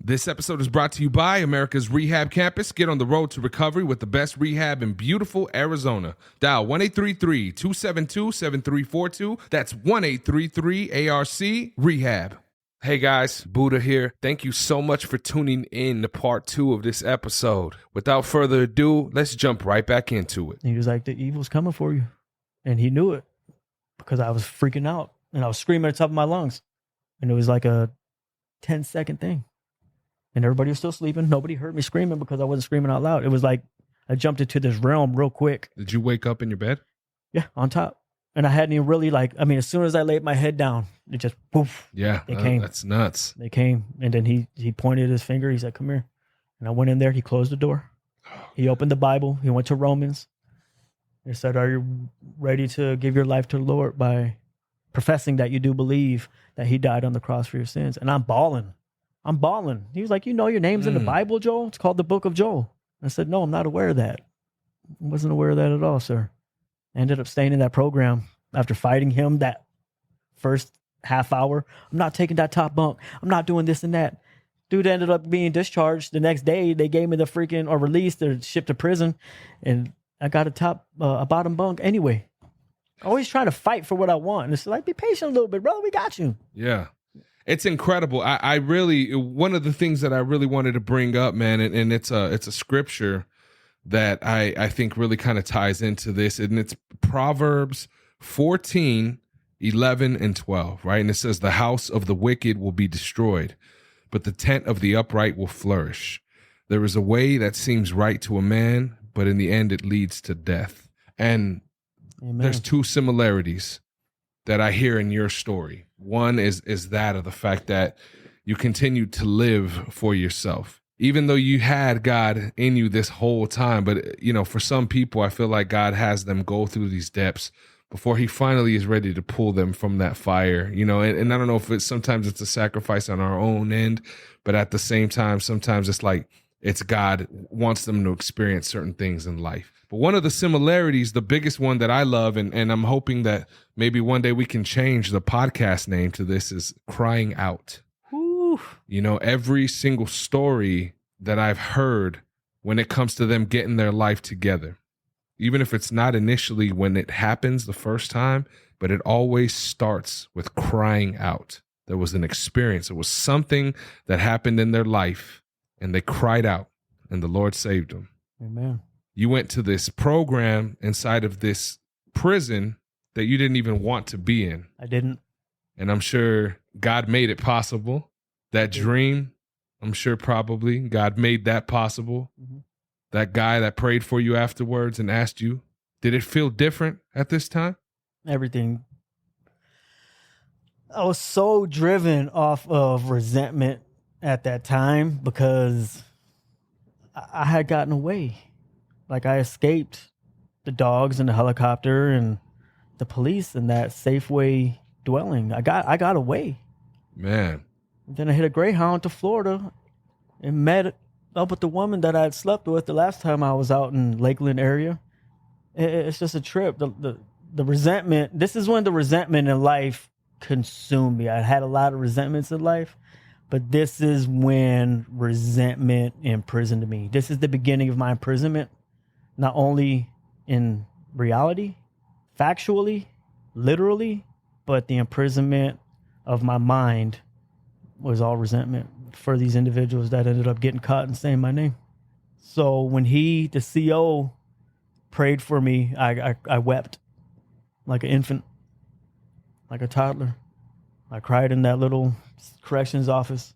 This episode is brought to you by Americas Rehab Campus. Get on the road to recovery with the best rehab in beautiful Arizona. Dial 1-833-272-7342. That's 1-833-ARC-REHAB. Hey guys, Buddha here. Thank you so much for tuning in to part 2 of this episode. Without further ado, let's jump right back into it. He was like, the evil's coming for you. And he knew it because I was freaking out and I was screaming at the top of my lungs. And it was like a 10-second thing. And everybody was still sleeping. Nobody heard me screaming because I wasn't screaming out loud. It was like I jumped into this realm real quick. Did you wake up in your bed? Yeah, on top. And I hadn't even really as soon as I laid my head down, it just poof. Yeah, they came. That's nuts. They came. And then he pointed his finger. He said, come here. And I went in there. He closed the door. He opened the Bible. He went to Romans. He said, are you ready to give your life to the Lord by professing that you do believe that he died on the cross for your sins? And I'm bawling. He was like, you know your name's in the Bible, Joel? It's called the Book of Joel. I said, no, I'm not aware of that. I wasn't aware of that at all, sir. I ended up staying in that program after fighting him that first half hour. I'm not taking that top bunk. I'm not doing this and that. Dude ended up being discharged the next day. They gave me the freaking, or released or shipped to prison. And I got a bottom bunk anyway. Always trying to fight for what I want. And it's like, be patient a little bit, brother. We got you. Yeah. It's incredible. I really, one of the things that I really wanted to bring up, man, and it's a scripture that I think really kind of ties into this, and it's Proverbs 14, 11, and 12, right? And it says, the house of the wicked will be destroyed, but the tent of the upright will flourish. There is a way that seems right to a man, but in the end it leads to death. And Amen. There's two similarities that I hear in your story. One is that of the fact that you continued to live for yourself, even though you had God in you this whole time. But, you know, for some people, I feel like God has them go through these depths before he finally is ready to pull them from that fire, you know, and I don't know if sometimes it's a sacrifice on our own end, but at the same time, sometimes it's like it's God wants them to experience certain things in life. But one of the similarities, the biggest one that I love, and I'm hoping that maybe one day we can change the podcast name to this, is crying out. Woo. You know, every single story that I've heard when it comes to them getting their life together, even if it's not initially when it happens the first time, but it always starts with crying out. There was an experience. It was something that happened in their life, and they cried out, and the Lord saved them. Amen. You went to this program inside of this prison that you didn't even want to be in. I didn't. And I'm sure God made it possible. That dream, I'm sure probably God made that possible. Mm-hmm. That guy that prayed for you afterwards and asked you, did it feel different at this time? Everything. I was so driven off of resentment at that time because I had gotten away. Like I escaped the dogs and the helicopter and the police in that Safeway dwelling. I got away. Man. Then I hit a Greyhound to Florida and met up with the woman that I had slept with the last time I was out in Lakeland area. It's just a trip. The resentment, this is when the resentment in life consumed me. I had a lot of resentments in life, but this is when resentment imprisoned me. This is the beginning of my imprisonment. Not only in reality, factually, literally, but the imprisonment of my mind was all resentment for these individuals that ended up getting caught and saying my name. So when the CO, prayed for me, I wept like an infant, like a toddler. I cried in that little corrections office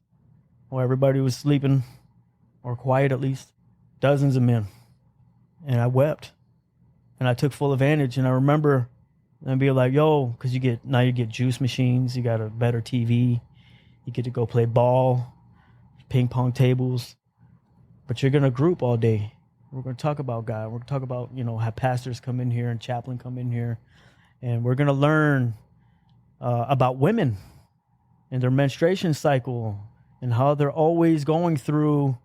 where everybody was sleeping, or quiet at least, dozens of men. And I wept, and I took full advantage. And I remember and be like, yo, because you get juice machines, you got a better TV, you get to go play ball, ping pong tables, but you're going to group all day. We're going to talk about God. We're going to talk about, have pastors come in here and chaplain come in here, and we're going to learn about women and their menstruation cycle and how they're always going through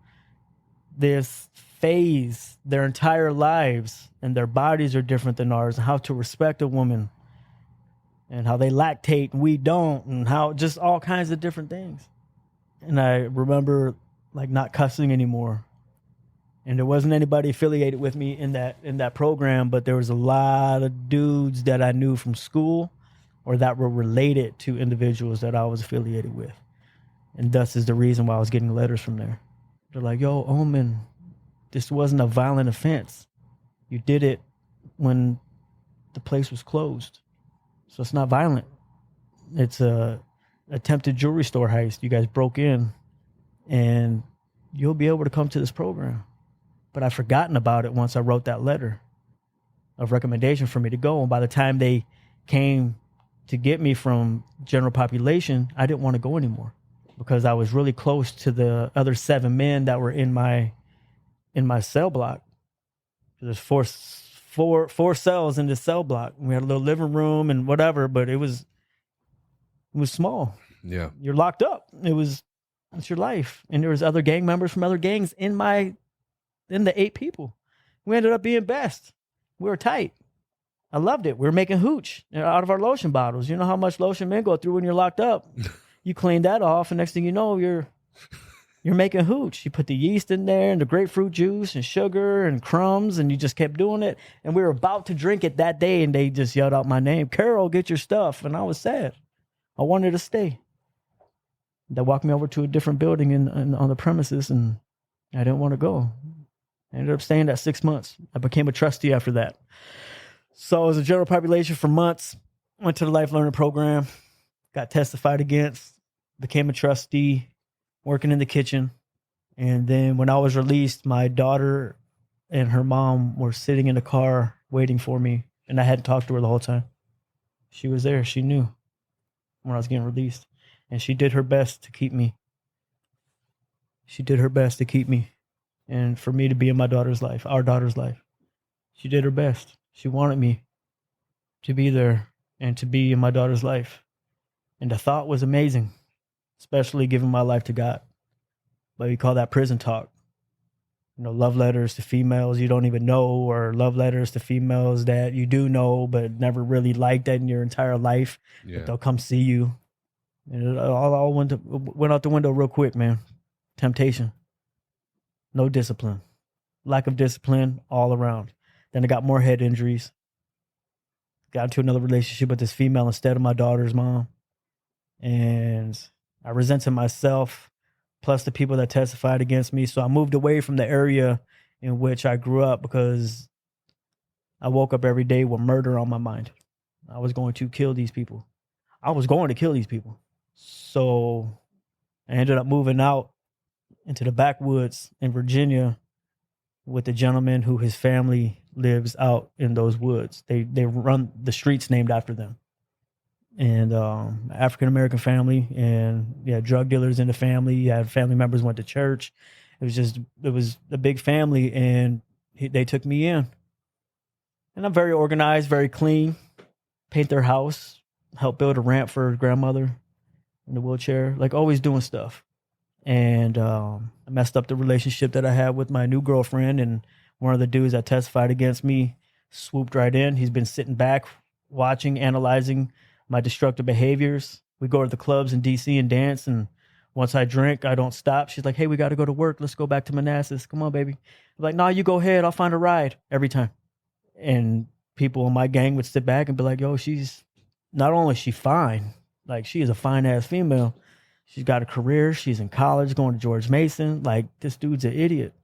this phase their entire lives, and their bodies are different than ours, and how to respect a woman, and how they lactate and we don't, and how just all kinds of different things. And I remember like not cussing anymore. And there wasn't anybody affiliated with me in that program, but there was a lot of dudes that I knew from school or that were related to individuals that I was affiliated with. And thus is the reason why I was getting letters from there. They're like, yo, Omen, this wasn't a violent offense. You did it when the place was closed. So it's not violent. It's a attempted jewelry store heist. You guys broke in and you'll be able to come to this program. But I'd forgotten about it once I wrote that letter of recommendation for me to go. And by the time they came to get me from general population, I didn't want to go anymore because I was really close to the other 7 men that were in my cell block. There's four cells in this cell block. We had a little living room and whatever, but it was small. Yeah. You're locked up. It's your life. And there was other gang members from other gangs in the 8 people. We ended up being best. We were tight. I loved it. We were making hooch out of our lotion bottles. You know how much lotion men go through when you're locked up. You clean that off, and next thing you know, you're making hooch. You put the yeast in there and the grapefruit juice and sugar and crumbs, and you just kept doing it. And we were about to drink it that day, and they just yelled out my name, Carroll, get your stuff. And I was sad. I wanted to stay. They walked me over to a different building on the premises, and I didn't want to go. I ended up staying that 6 months. I became a trustee after that. So I was a general population for months, went to the life learning program, got testified against, became a trustee, working in the kitchen. And then when I was released, my daughter and her mom were sitting in the car waiting for me. And I hadn't talked to her the whole time. She was there. She knew when I was getting released. And she did her best to keep me. She did her best to keep me. And for me to be in my daughter's life, our daughter's life. She did her best. She wanted me to be there and to be in my daughter's life. And the thought was amazing, especially giving my life to God. But we call that prison talk. You know, love letters to females you don't even know, or love letters to females that you do know but never really liked that in your entire life. Yeah. But they'll come see you. And it all went out the window real quick, man. Temptation. No discipline. Lack of discipline all around. Then I got more head injuries. Got into another relationship with this female instead of my daughter's mom. And I resented myself, plus the people that testified against me. So I moved away from the area in which I grew up because I woke up every day with murder on my mind. I was going to kill these people. So I ended up moving out into the backwoods in Virginia with a gentleman who his family lives out in those woods. They run the streets named after them. And African-American family, and yeah, drug dealers in the family. You had family members went to church. It was a big family, and they took me in. And I'm very organized, very clean. Paint their house, help build a ramp for her grandmother in the wheelchair, like always doing stuff. And I messed up the relationship that I had with my new girlfriend, and one of the dudes that testified against me swooped right in. He's been sitting back, watching, analyzing my destructive behaviors. We go to the clubs in DC and dance, and once I drink, I don't stop. She's like, hey, we got to go to work. Let's go back to Manassas. Come on, baby. I'm like, no, you go ahead. I'll find a ride every time. And people in my gang would sit back and be like, yo, she's not only is she fine, like she is a fine-ass female. She's got a career. She's in college going to George Mason. Like, this dude's an idiot.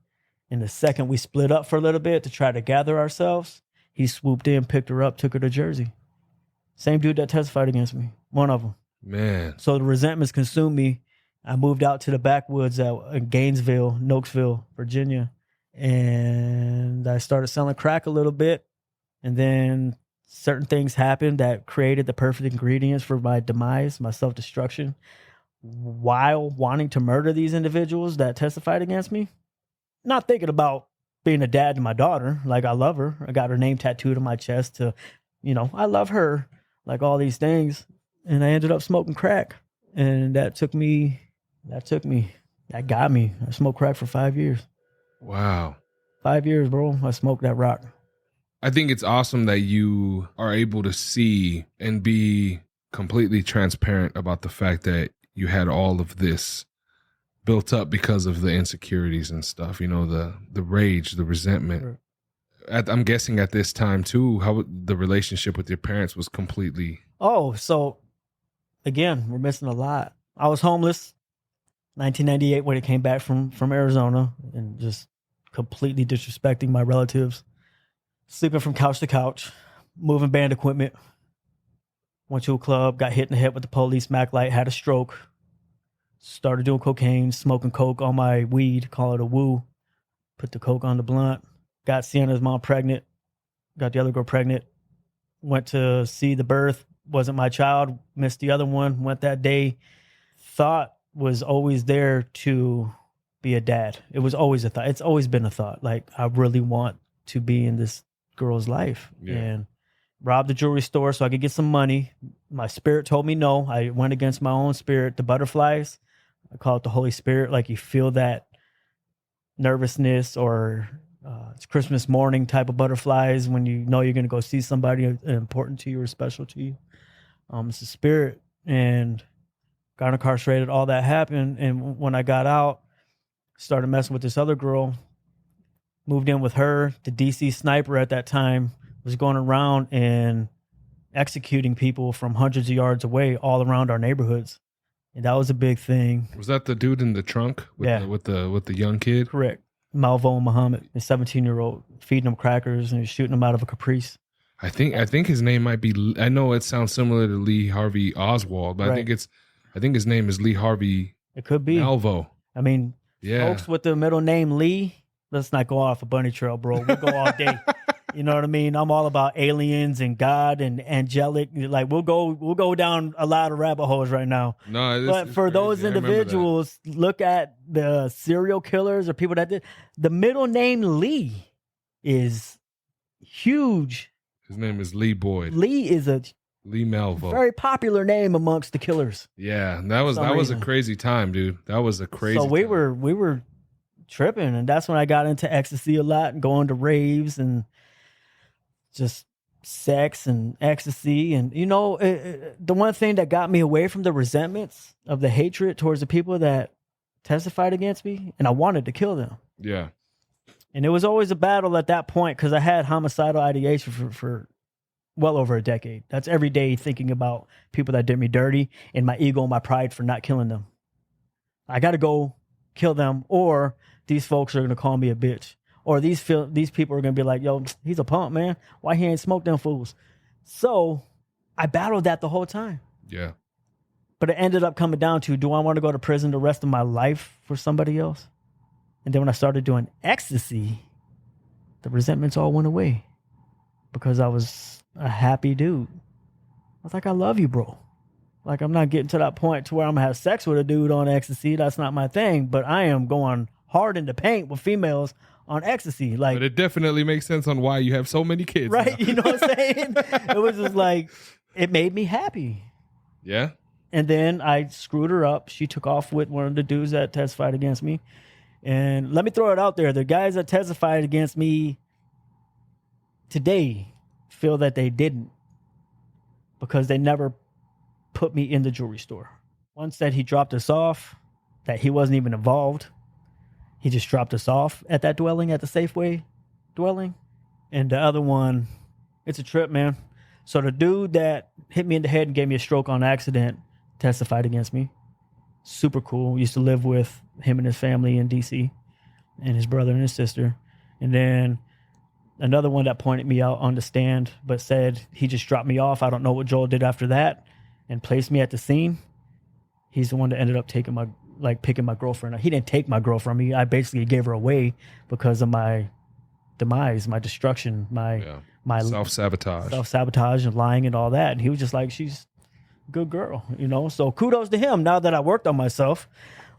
And the second we split up for a little bit to try to gather ourselves, he swooped in, picked her up, took her to Jersey. Same dude that testified against me. One of them. Man. So the resentments consumed me. I moved out to the backwoods in Gainesville, Nokesville, Virginia. And I started selling crack a little bit. And then certain things happened that created the perfect ingredients for my demise, my self-destruction, while wanting to murder these individuals that testified against me. Not thinking about being a dad to my daughter. Like, I love her. I got her name tattooed on my chest to, I love her. Like, all these things. And I ended up smoking crack. And that got me. I smoked crack for 5 years. Wow. 5 years, bro. I smoked that rock. I think it's awesome that you are able to see and be completely transparent about the fact that you had all of this built up because of the insecurities and stuff, the rage, the resentment. Sure. I'm guessing at this time too, how the relationship with your parents was completely. Oh, so again, we're missing a lot. I was homeless 1998 when I came back from Arizona, and just completely disrespecting my relatives, sleeping from couch to couch, moving band equipment. Went to a club, got hit in the head with the police Mac light, had a stroke, started doing cocaine, smoking coke on my weed, call it a woo, put the coke on the blunt, got Sienna's mom pregnant, got the other girl pregnant, went to see the birth, wasn't my child, missed the other one, went that day. Thought was always there to be a dad. It was always a thought. It's always been a thought. Like, I really want to be in this girl's life. Yeah. And robbed the jewelry store so I could get some money. My spirit told me no. I went against my own spirit. The butterflies, I call it the Holy Spirit. Like, you feel that nervousness, or it's Christmas morning type of butterflies when you know you're going to go see somebody important to you or special to you. It's a spirit, and got incarcerated. All that happened. And when I got out, started messing with this other girl, moved in with her. The DC sniper at that time was going around and executing people from hundreds of yards away all around our neighborhoods. And that was a big thing. Was that the dude in the trunk with the young kid? Correct. Malvo Muhammad, a 17-year-old, feeding him crackers and shooting him out of a Caprice. I think his name might be, I know it sounds similar to Lee Harvey Oswald, but Right. I think his name is Lee Harvey It could be. Malvo. I mean, Yeah. folks with the middle name Lee, let's not go off a bunny trail, bro. We'll go all day. You know what I mean? I'm all about aliens and God and angelic. Like, we'll go down a lot of rabbit holes right now. No, But for those individuals, look at the serial killers or people that did. The middle name Lee is huge. His name is Lee Boyd. Lee is a Lee Malvo. very popular name amongst the killers. Yeah, that was some a reason. crazy time, dude. That was a crazy. So we time. were tripping, and that's when I got into ecstasy a lot and going to raves and just sex and ecstasy. And the one thing that got me away from the resentments of the hatred towards the people that testified against me, and I wanted to kill them. Yeah. And it was always a battle at that point because I had homicidal ideation for well over a decade. That's every day thinking about people that did me dirty, and my ego and my pride for not killing them. I got to go kill them, or these folks are going to call me a bitch. Or these people are going to be like, yo, he's a punk, man. Why he ain't smoked them fools? So I battled that the whole time. Yeah. But it ended up coming down to, do I want to go to prison the rest of my life for somebody else? And then when I started doing ecstasy, the resentments all went away because I was a happy dude. I was like, I love you, bro. Like, I'm not getting to that point to where I'm going to have sex with a dude on ecstasy. That's not my thing. But I am going hard in the paint with females on ecstasy. Like, But it definitely makes sense on why you have so many kids. right? now. You know what I'm saying? It was just like, it made me happy. Yeah. And then I screwed her up. She took off with one of the dudes that testified against me. And let me throw it out there. The guys that testified against me today feel that they didn't because they never put me in the jewelry store. One said he dropped us off, that he wasn't even involved. He just dropped us off at that dwelling, at the Safeway dwelling. And the other one, it's a trip, man. So the dude that hit me in the head and gave me a stroke on accident testified against me. Super cool. Used to live with him and his family in DC, and his brother and his sister. And then another one that pointed me out on the stand, but said he just dropped me off. I don't know what Joel did after that, and placed me at the scene. He's the one that ended up picking my girlfriend. He didn't take my girl from me. I basically gave her away because of my demise, my destruction, my self-sabotage and lying and all that. And he was just like, she's a good girl, So kudos to him. Now that I worked on myself,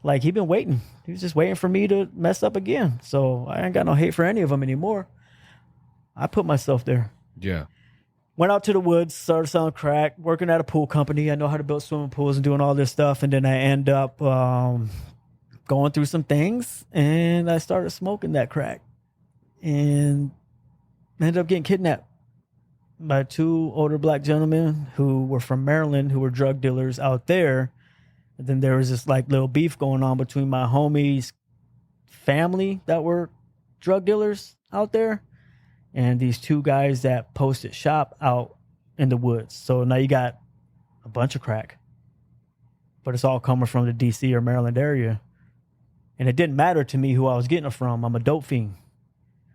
like, he been waiting. He was just waiting for me to mess up again. So I ain't got no hate for any of them anymore. I put myself there. Yeah. Went out to the woods, started selling crack, working at a pool company. I know how to build swimming pools and doing all this stuff. And then I end up going through some things, and I started smoking that crack. And I ended up getting kidnapped by two older black gentlemen who were from Maryland, who were drug dealers out there, And then there was this like little beef going on between my homies' family that were drug dealers out there and these two guys that posted shop out in the woods. So now you got a bunch of crack, but it's all coming from the DC or Maryland area. And it didn't matter to me who I was getting it from. I'm a dope fiend.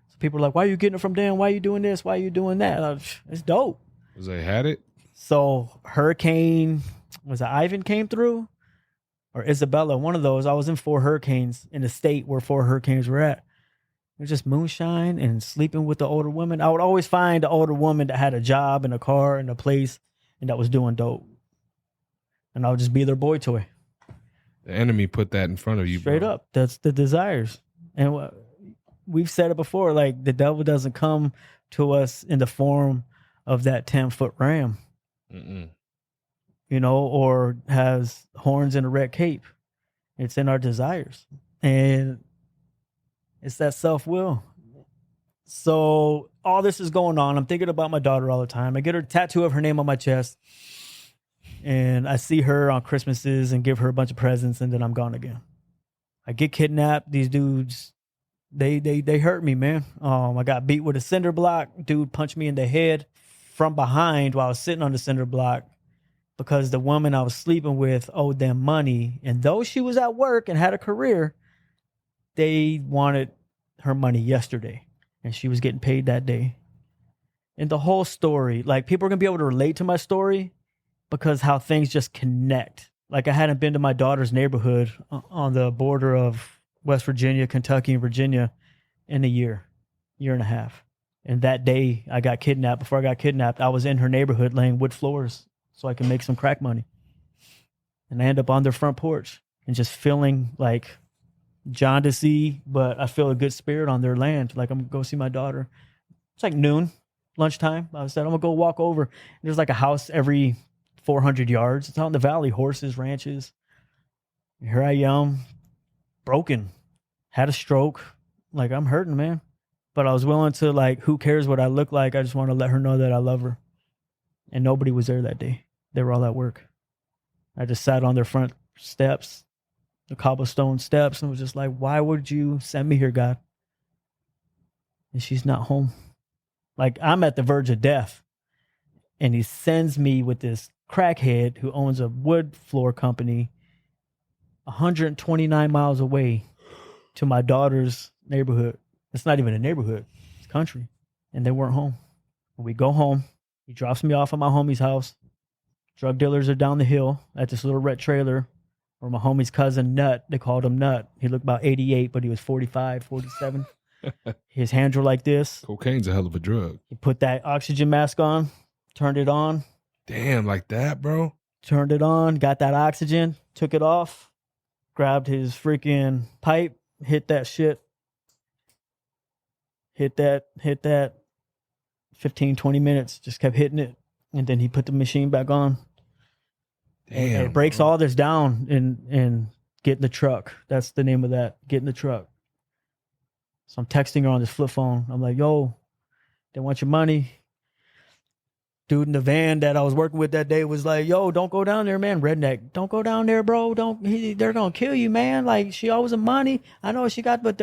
So people are like, why are you getting it from them? Why are you doing this? Why are you doing that? It's dope. Because they had it? So Hurricane, was it Ivan came through? Or Isabella, one of those. I was in 4 hurricanes in the state where 4 hurricanes were at. It was just moonshine and sleeping with the older women. I would always find the older woman that had a job and a car and a place and that was doing dope. And I would just be their boy toy. The enemy put that in front of you, Straight bro. up. That's the desires. And we've said it before, like the devil doesn't come to us in the form of that 10-foot ram. Mm-mm. You know, or has horns and a red cape. It's in our desires. And it's that self-will. So all this is going on. I'm thinking about my daughter all the time. I get her tattoo of her name on my chest. And I see her on Christmases and give her a bunch of presents, and then I'm gone again. I get kidnapped. These dudes, they hurt me, man. I got beat with a cinder block. Dude punched me in the head from behind while I was sitting on the cinder block because the woman I was sleeping with owed them money. And though she was at work and had a career, they wanted her money yesterday. And she was getting paid that day. And the whole story, like people are going to be able to relate to my story because how things just connect. Like I hadn't been to my daughter's neighborhood on the border of West Virginia, Kentucky, and Virginia in a year and a half. And that day I got kidnapped. Before I got kidnapped, I was in her neighborhood laying wood floors so I can make some crack money. And I end up on their front porch and just feeling like John to see, but I feel a good spirit on their land. Like I'm going to go see my daughter. It's like noon, lunchtime. I said, I'm going to go walk over. There's like a house every 400 yards. It's out in the valley, horses, ranches. And here I am, broken, had a stroke. Like I'm hurting, man. But I was willing to like, who cares what I look like? I just want to let her know that I love her. And nobody was there that day. They were all at work. I just sat on their front steps, the cobblestone steps, and was just like, why would you send me here, God? And she's not home. Like I'm at the verge of death. And he sends me with this crackhead who owns a wood floor company 129 miles away to my daughter's neighborhood. It's not even a neighborhood. It's country. And they weren't home. When we go home, he drops me off at my homie's house. Drug dealers are down the hill at this little red trailer where my homie's cousin Nut, they called him Nut. He looked about 88, but he was 45, 47. His hands were like this. Cocaine's a hell of a drug. He put that oxygen mask on, turned it on. Damn, like that, bro? Turned it on, got that oxygen, took it off, grabbed his freaking pipe, hit that shit. Hit that 15, 20 minutes, just kept hitting it. And then he put the machine back on. Damn. And it breaks all this down and get in the truck. That's the name of that, get in the truck. So I'm texting her on this flip phone. I'm like, yo, they want your money. Dude in the van that I was working with that day was like, yo, don't go down there, man. Redneck, don't go down there, bro. They're going to kill you, man. Like, she owes them money. I know what she got, but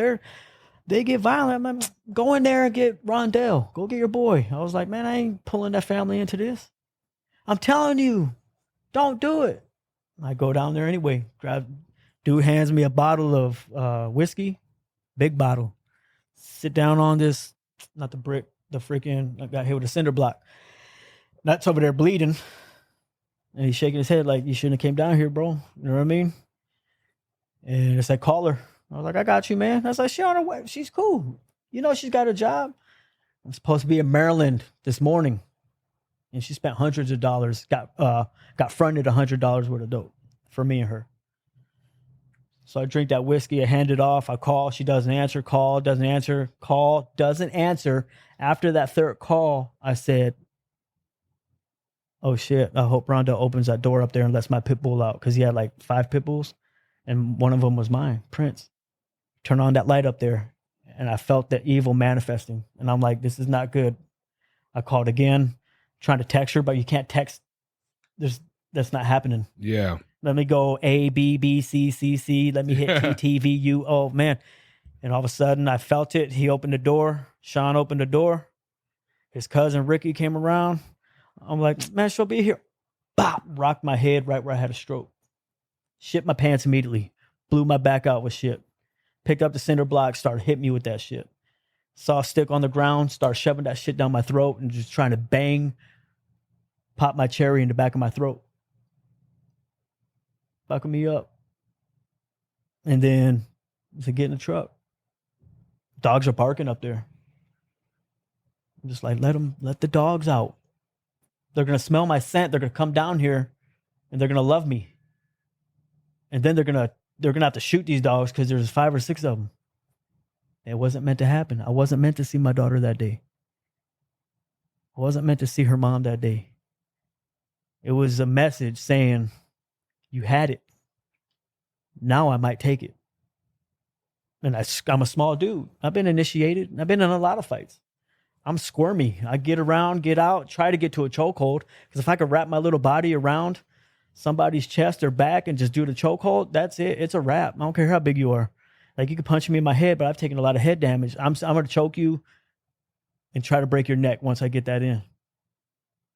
they get violent. I'm like, go in there and get Rondell. Go get your boy. I was like, man, I ain't pulling that family into this. I'm telling you, don't do it. I go down there anyway. Dude hands me a bottle of whiskey, big bottle. Sit down on this, not the brick, the freaking, I got hit with a cinder block. Nuts over there bleeding. And he's shaking his head like, you shouldn't have came down here, bro. You know what I mean? And it's like, call her. I was like, I got you, man. I was like, she on her way. She's cool. You know, she's got a job. I'm supposed to be in Maryland this morning. And she spent hundreds of dollars, got fronted $100 worth of dope for me and her. So I drink that whiskey, I hand it off, I call, she doesn't answer, call, doesn't answer, call, doesn't answer. After that third call, I said, oh shit, I hope Rhonda opens that door up there and lets my pit bull out. Because he had like 5 pit bulls and one of them was mine, Prince. Turn on that light up there. And I felt the evil manifesting. And I'm like, this is not good. I called again, trying to text her, but you can't text. That's not happening. Yeah. Let me go A, B, B, C, C, C. Let me hit T, T, V, U. Oh, man. And all of a sudden, I felt it. He opened the door. Sean opened the door. His cousin Ricky came around. I'm like, man, she'll be here. Bop! Rocked my head right where I had a stroke. Shit my pants immediately. Blew my back out with shit. Picked up the cinder block, started hitting me with that shit. Saw a stick on the ground, started shoving that shit down my throat and just trying to pop my cherry in the back of my throat. Fucking me up. And then to get in the truck. Dogs are barking up there. I'm just like, let the dogs out. They're going to smell my scent. They're going to come down here and they're going to love me. And then they're going to have to shoot these dogs because there's 5 or 6 of them. It wasn't meant to happen. I wasn't meant to see my daughter that day. I wasn't meant to see her mom that day. It was a message saying, you had it. Now I might take it. And I'm a small dude. I've been initiated. I've been in a lot of fights. I'm squirmy. I get around, get out, try to get to a chokehold. Because if I could wrap my little body around somebody's chest or back and just do the chokehold, that's it. It's a wrap. I don't care how big you are. Like, you can punch me in my head, but I've taken a lot of head damage. I'm going to choke you and try to break your neck once I get that in.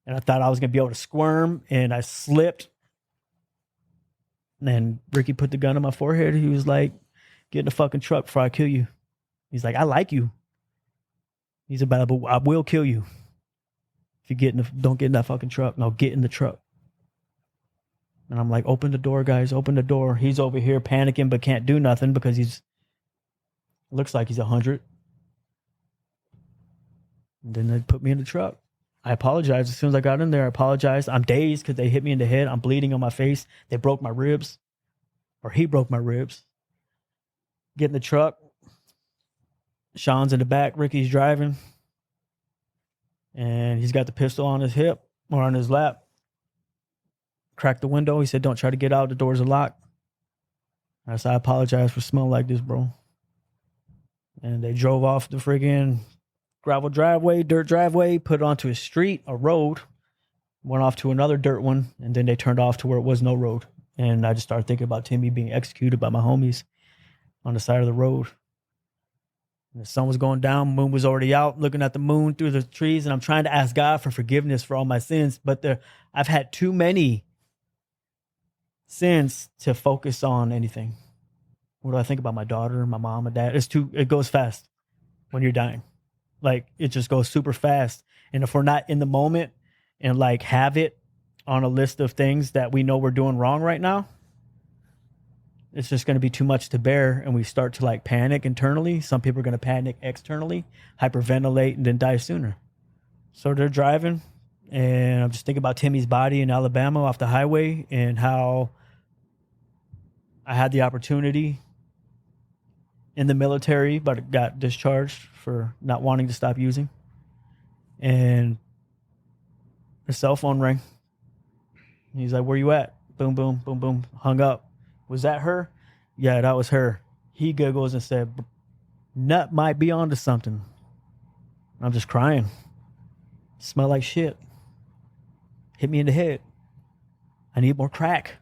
And I thought I was going to be able to squirm, and I slipped. And Ricky put the gun on my forehead. He was like, get in the fucking truck before I kill you. He's like, I like you. He's about, but I will kill you. If you don't get in that fucking truck. No, get in the truck. And I'm like, open the door, guys, open the door. He's over here panicking, but can't do nothing because looks like he's 100. And then they put me in the truck. I apologized as soon as I got in there. I apologized. I'm dazed because they hit me in the head. I'm bleeding on my face. They broke my ribs. Or he broke my ribs. Get in the truck. Sean's in the back. Ricky's driving. And he's got the pistol on his hip or on his lap. Cracked the window. He said, don't try to get out. The doors are locked. I said, I apologize for smelling like this, bro. And they drove off the friggin' gravel driveway, dirt driveway, put it onto a street, a road, went off to another dirt one, and then they turned off to where it was no road. And I just started thinking about Timmy being executed by my homies on the side of the road. And the sun was going down, moon was already out, looking at the moon through the trees, and I'm trying to ask God for forgiveness for all my sins, but I've had too many sins to focus on anything. What do I think about my daughter, my mom, my dad? It goes fast when you're dying. Like, it just goes super fast. And if we're not in the moment and like have it on a list of things that we know we're doing wrong right now, it's just going to be too much to bear. And we start to like panic internally. Some people are going to panic externally, hyperventilate, and then die sooner. So they're driving, and I'm just thinking about Timmy's body in Alabama off the highway and how I had the opportunity in the military, but got discharged for not wanting to stop using. And her cell phone rang. He's like, where you at? Boom, boom, boom, boom. Hung up. Was that her? Yeah, that was her. He giggles and said, Nut might be onto something. I'm just crying. Smell like shit. Hit me in the head. I need more crack.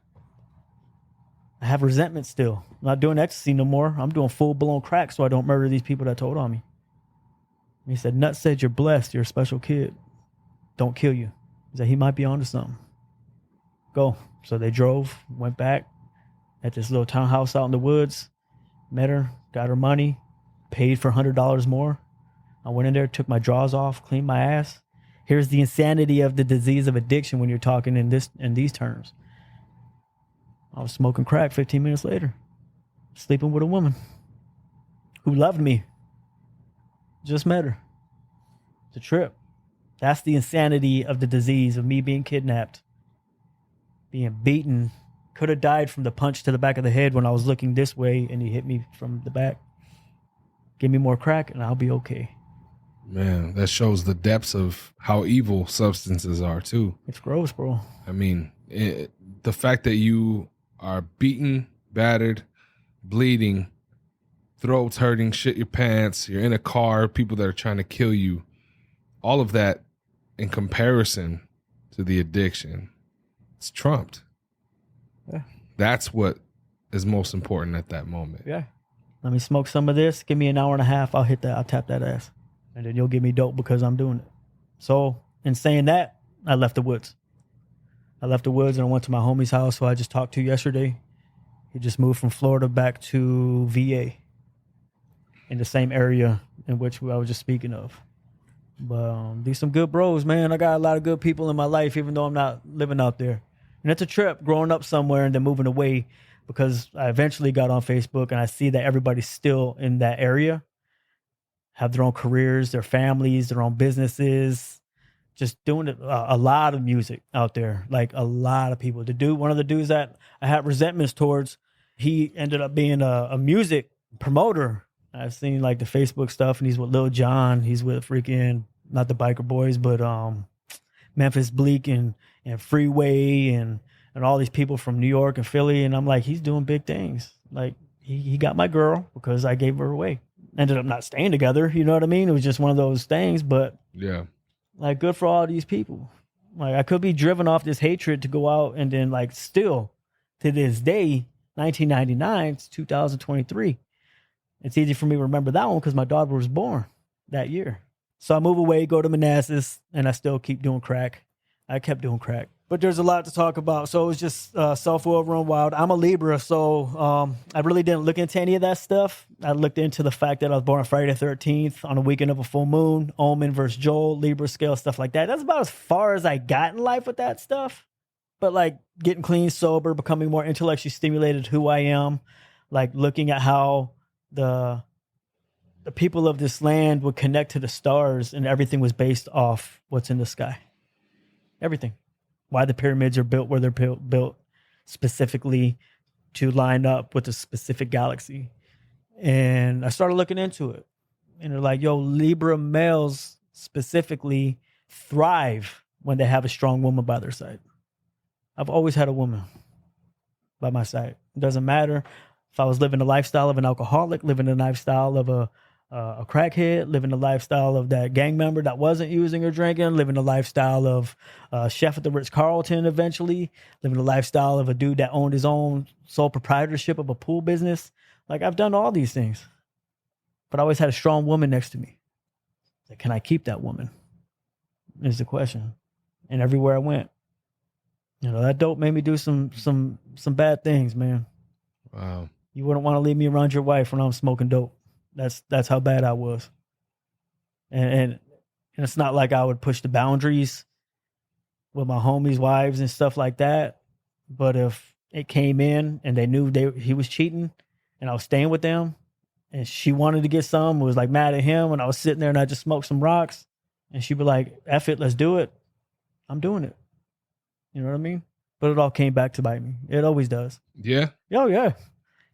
I have resentment still. I'm not doing ecstasy no more. I'm doing full-blown crack so I don't murder these people that told on me. And he said, Nut said you're blessed. You're a special kid. Don't kill you. He said, he might be onto something. Go. So they drove, went back at this little townhouse out in the woods, met her, got her money, paid for $100 more. I went in there, took my drawers off, cleaned my ass. Here's the insanity of the disease of addiction when you're talking in these terms. I was smoking crack 15 minutes later, sleeping with a woman who loved me. Just met her. It's a trip. That's the insanity of the disease of me being kidnapped, being beaten. Could have died from the punch to the back of the head when I was looking this way and he hit me from the back. Give me more crack and I'll be okay. Man, that shows the depths of how evil substances are too. It's gross, bro. I mean, the fact that you are beaten, battered, bleeding, throats hurting, shit your pants, you're in a car, people that are trying to kill you, all of that in comparison to the addiction, it's trumped. Yeah. That's what is most important at that moment. Yeah. Let me smoke some of this. Give me an hour and a half. I'll hit that. I'll tap that ass. And then you'll give me dope because I'm doing it. So in saying that, I left the woods. And I went to my homie's house who I just talked to yesterday. He just moved from Florida back to VA in the same area in which I was just speaking of. But these some good bros, man. I got a lot of good people in my life, even though I'm not living out there. And it's a trip growing up somewhere and then moving away, because I eventually got on Facebook and I see that everybody's still in that area, have their own careers, their families, their own businesses, just doing a lot of music out there, like a lot of people. One of the dudes that I had resentments towards, he ended up being a music promoter. I've seen like the Facebook stuff, and he's with Lil Jon. He's with freaking, not the Biker Boys, but Memphis Bleak and Freeway and all these people from New York and Philly. And I'm like, he's doing big things. Like he got my girl because I gave her away. Ended up not staying together. You know what I mean? It was just one of those things, but yeah, like good for all these people. Like I could be driven off this hatred to go out and then like still to this day, 1999 to 2023. It's easy for me to remember that one because my daughter was born that year. So I move away, go to Manassas, and I still keep doing crack. I kept doing crack. But there's a lot to talk about. So it was just self-will run wild. I'm a Libra, so I really didn't look into any of that stuff. I looked into the fact that I was born on Friday the 13th on the weekend of a full moon, Omen versus Joel, Libra scale, stuff like that. That's about as far as I got in life with that stuff. But like getting clean, sober, becoming more intellectually stimulated who I am, like looking at how the people of this land would connect to the stars, and everything was based off what's in the sky. Everything. Why the pyramids are built where they're built specifically to line up with a specific galaxy. And I started looking into it. And they're like, yo, Libra males specifically thrive when they have a strong woman by their side. I've always had a woman by my side. It doesn't matter if I was living the lifestyle of an alcoholic, living the lifestyle of a crackhead, living the lifestyle of that gang member that wasn't using or drinking, living the lifestyle of a chef at the Ritz-Carlton eventually, living the lifestyle of a dude that owned his own sole proprietorship of a pool business. Like I've done all these things, but I always had a strong woman next to me. Like, can I keep that woman? Is the question. And everywhere I went, you know, that dope made me do some bad things, man. Wow. You wouldn't want to leave me around your wife when I'm smoking dope. That's how bad I was. And it's not like I would push the boundaries with my homies' wives and stuff like that. But if it came in and they knew he was cheating and I was staying with them and she wanted to get some, was like mad at him, and I was sitting there and I just smoked some rocks and she'd be like, F it, let's do it. I'm doing it. You know what I mean? But it all came back to bite me. It always does. Yeah. Oh, yeah.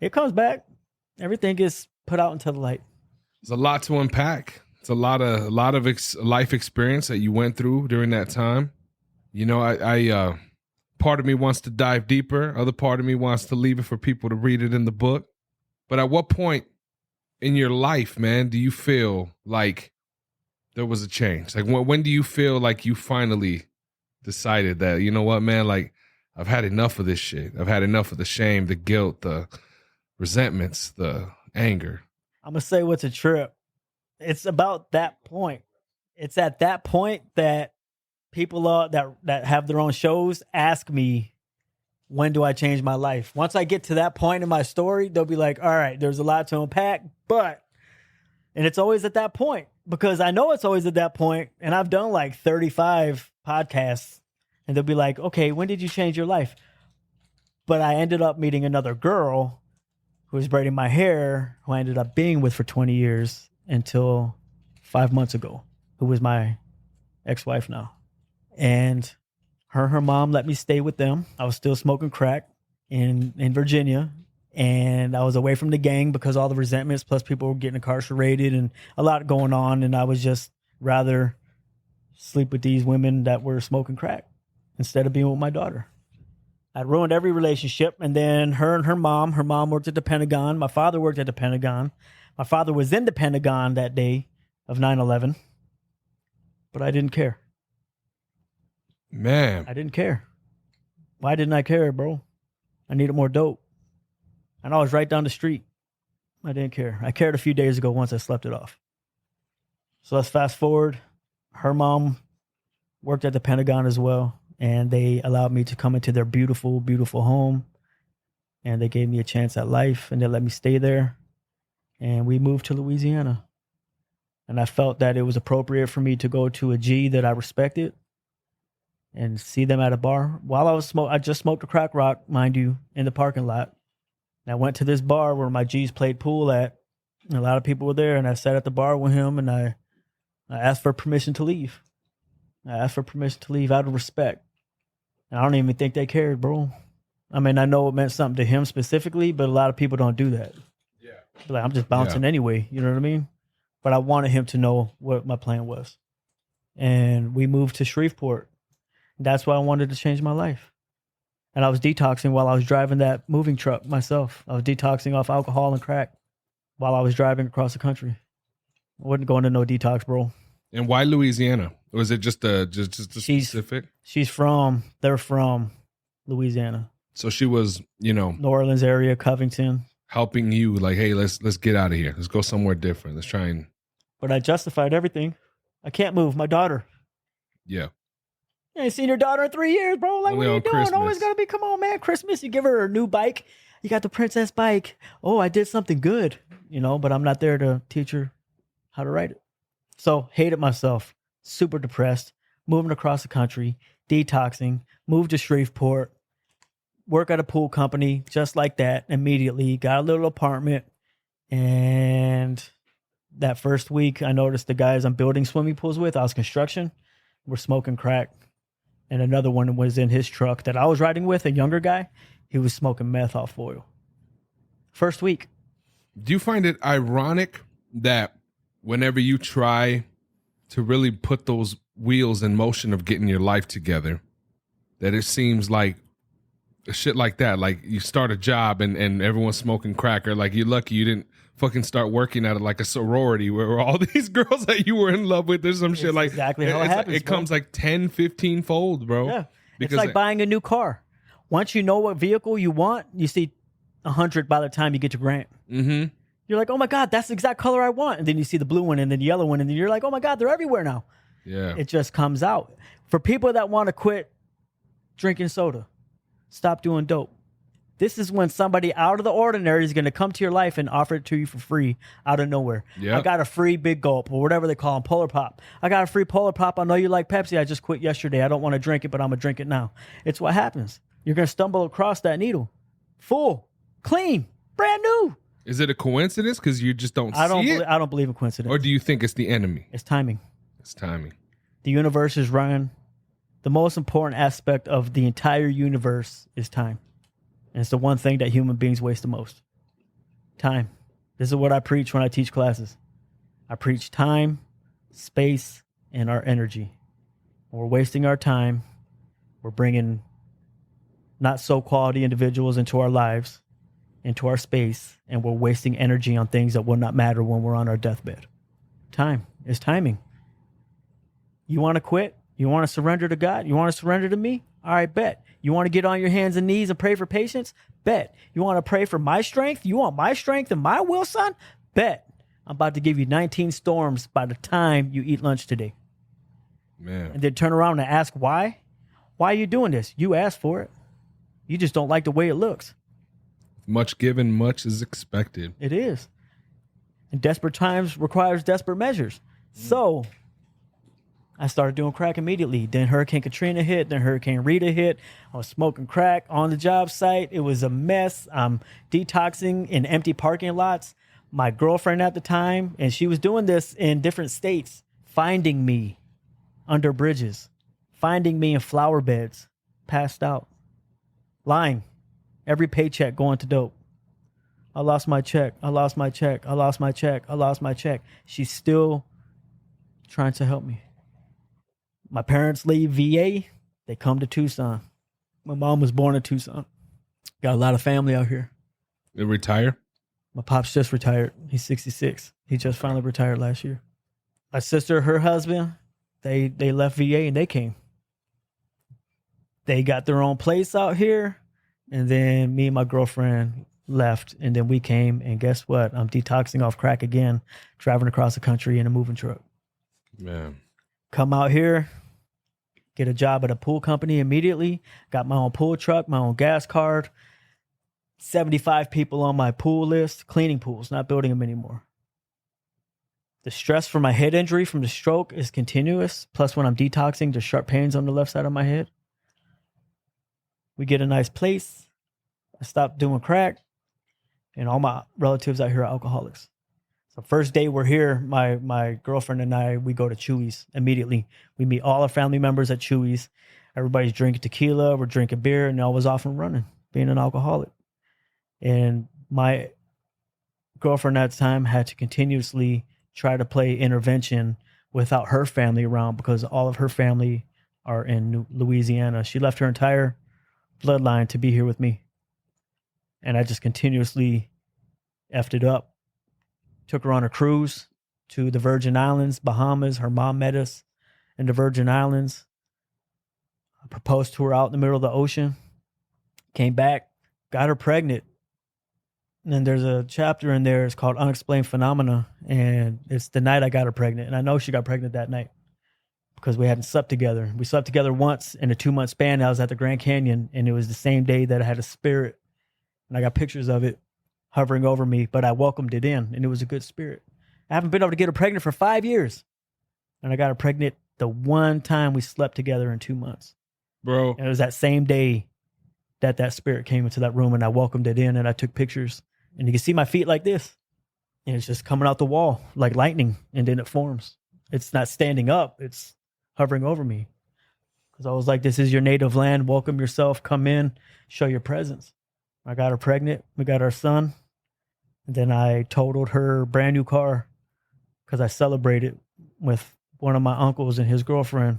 It comes back. Everything gets put out into the light. There's a lot to unpack. It's a lot of life experience that you went through during that time. You know, I part of me wants to dive deeper. Other part of me wants to leave it for people to read it in the book. But at what point in your life, man, do you feel like there was a change? Like when do you feel like you finally decided that, you know what, man, like I've had enough of this shit. I've had enough of the shame, the guilt, the resentments, the anger. I'm going to say what's a trip. It's about that point. It's at that point that people that have their own shows ask me, when do I change my life? Once I get to that point in my story, they'll be like, all right, there's a lot to unpack, and it's always at that point, because I know it's always at that point, and I've done like 35 podcasts, and they'll be like, okay, when did you change your life? But I ended up meeting another girl who was braiding my hair, who I ended up being with for 20 years until 5 months ago, who was my ex-wife now. And her mom let me stay with them. I was still smoking crack in Virginia, and I was away from the gang because all the resentments, plus people were getting incarcerated and a lot going on, and I was just rather sleep with these women that were smoking crack instead of being with my daughter. I'd ruined every relationship. And then her and her mom worked at the Pentagon. My father worked at the Pentagon. My father was in the Pentagon that day of 9/11, but I didn't care. Man. I didn't care. Why didn't I care, bro? I needed more dope. And I was right down the street. I didn't care. I cared a few days ago once I slept it off. So let's fast forward. Her mom worked at the Pentagon as well, and they allowed me to come into their beautiful, beautiful home. And they gave me a chance at life, and they let me stay there. And we moved to Louisiana. And I felt that it was appropriate for me to go to a G that I respected and see them at a bar. While I just smoked a crack rock, mind you, in the parking lot. And I went to this bar where my G's played pool at. And a lot of people were there, and I sat at the bar with him, and I asked for permission to leave. I asked for permission to leave out of respect. And I don't even think they cared, bro. I mean, I know it meant something to him specifically, but a lot of people don't do that. Yeah. Like, I'm just bouncing anyway, you know what I mean? But I wanted him to know what my plan was. And we moved to Shreveport. That's why I wanted to change my life. And I was detoxing while I was driving that moving truck myself. I was detoxing off alcohol and crack while I was driving across the country. I wasn't going to no detox, bro. And why Louisiana? Was it just a specific? They're from Louisiana. So she was, New Orleans area, Covington. Helping you, like, hey, let's get out of here. Let's go somewhere different. Let's try and. But I justified everything. I can't move. My daughter. Yeah. You ain't seen your daughter in 3 years, bro. Like, Only what are you on doing? Christmas. Always gotta be, come on, man. Christmas, you give her a new bike. You got the princess bike. Oh, I did something good, but I'm not there to teach her how to ride it. So, hated myself. Super depressed. Moving across the country. Detoxing. Moved to Shreveport. Work at a pool company, just like that, immediately. Got a little apartment. And that first week, I noticed the guys I'm building swimming pools with, I was construction, were smoking crack. And another one was in his truck that I was riding with, a younger guy. He was smoking meth off oil. First week. Do you find it ironic that whenever you try to really put those wheels in motion of getting your life together, that it seems like shit like that, like you start a job and everyone's smoking crack, or like you're lucky you didn't fucking start working at like a sorority where all these girls that you were in love with, there's some shit like exactly how it happens. It comes like 10, 15 fold, bro. Yeah. Because it's like buying a new car. Once you know what vehicle you want, you see 100 by the time you get your grant. Mm-hmm. You're like, oh my God, that's the exact color I want. And then you see the blue one and then the yellow one. And then you're like, oh my God, they're everywhere now. Yeah. It just comes out. For people that want to quit drinking soda, stop doing dope. This is when somebody out of the ordinary is going to come to your life and offer it to you for free out of nowhere. Yep. I got a free Big Gulp or whatever they call them, Polar Pop. I got a free Polar Pop. I know you like Pepsi. I just quit yesterday. I don't want to drink it, but I'm going to drink it now. It's what happens. You're going to stumble across that needle. Full, clean, brand new. Is it a coincidence because you just don't see it? I don't believe in coincidence. Or do you think it's the enemy? It's timing. It's timing. The universe is running. The most important aspect of the entire universe is time. And it's the one thing that human beings waste the most. Time. This is what I preach when I teach classes. I preach time, space, and our energy. When we're wasting our time. We're bringing not so quality individuals into our lives, into our space, and we're wasting energy on things that will not matter when we're on our deathbed. Time is timing. You want to quit? You want to surrender to God? You want to surrender to me? All right, bet. You want to get on your hands and knees and pray for patience? Bet. You want to pray for my strength? You want my strength and my will, son? Bet. I'm about to give you 19 storms by the time you eat lunch today. Man. And then turn around and ask why? Why are you doing this? You asked for it. You just don't like the way it looks. Much given, much is expected. It is. And desperate times requires desperate measures. So I started doing crack immediately. Then Hurricane Katrina hit. Then Hurricane Rita hit. I was smoking crack on the job site. It was a mess. I'm detoxing in empty parking lots. My girlfriend at the time, and she was doing this in different states, finding me under bridges, finding me in flower beds, passed out, lying. Every paycheck going to dope. I lost my check. I lost my check. I lost my check. I lost my check. She's still trying to help me. My parents leave VA. They come to Tucson. My mom was born in Tucson. Got a lot of family out here. They retire? My pop's just retired. He's 66. He just finally retired last year. My sister, her husband, they left VA and they came. They got their own place out here. And then me and my girlfriend left, and then we came, and guess what? I'm detoxing off crack again, driving across the country in a moving truck. Man. Come out here, get a job at a pool company immediately, got my own pool truck, my own gas card, 75 people on my pool list, cleaning pools, not building them anymore. The stress from my head injury from the stroke is continuous. Plus, when I'm detoxing, there's sharp pains on the left side of my head. We get a nice place. I stopped doing crack, and all my relatives out here are alcoholics. So first day we're here, my girlfriend and I, we go to Chewy's immediately. We meet all our family members at Chewy's. Everybody's drinking tequila, we're drinking beer, and I was off and running, being an alcoholic. And my girlfriend at the time had to continuously try to play intervention without her family around because all of her family are in Louisiana. She left her entire bloodline to be here with me. And I just continuously effed it up. Took her on a cruise to the Virgin Islands, Bahamas. Her mom met us in the Virgin Islands. I proposed to her out in the middle of the ocean. Came back, got her pregnant. And then there's a chapter in there, it's called Unexplained Phenomena. And it's the night I got her pregnant. And I know she got pregnant that night because we hadn't slept together. We slept together once in a 2-month span. I was at the Grand Canyon, and it was the same day that I had a spirit. And I got pictures of it hovering over me, but I welcomed it in, and it was a good spirit. I haven't been able to get her pregnant for 5 years. And I got her pregnant the one time we slept together in 2 months. Bro. And it was that same day that spirit came into that room, and I welcomed it in, and I took pictures. And you can see my feet like this. And it's just coming out the wall like lightning, and then it forms. It's not standing up. It's hovering over me. Because I was like, this is your native land. Welcome yourself. Come in. Show your presence. I got her pregnant. We got our son. And then I totaled her brand new car because I celebrated with one of my uncles and his girlfriend.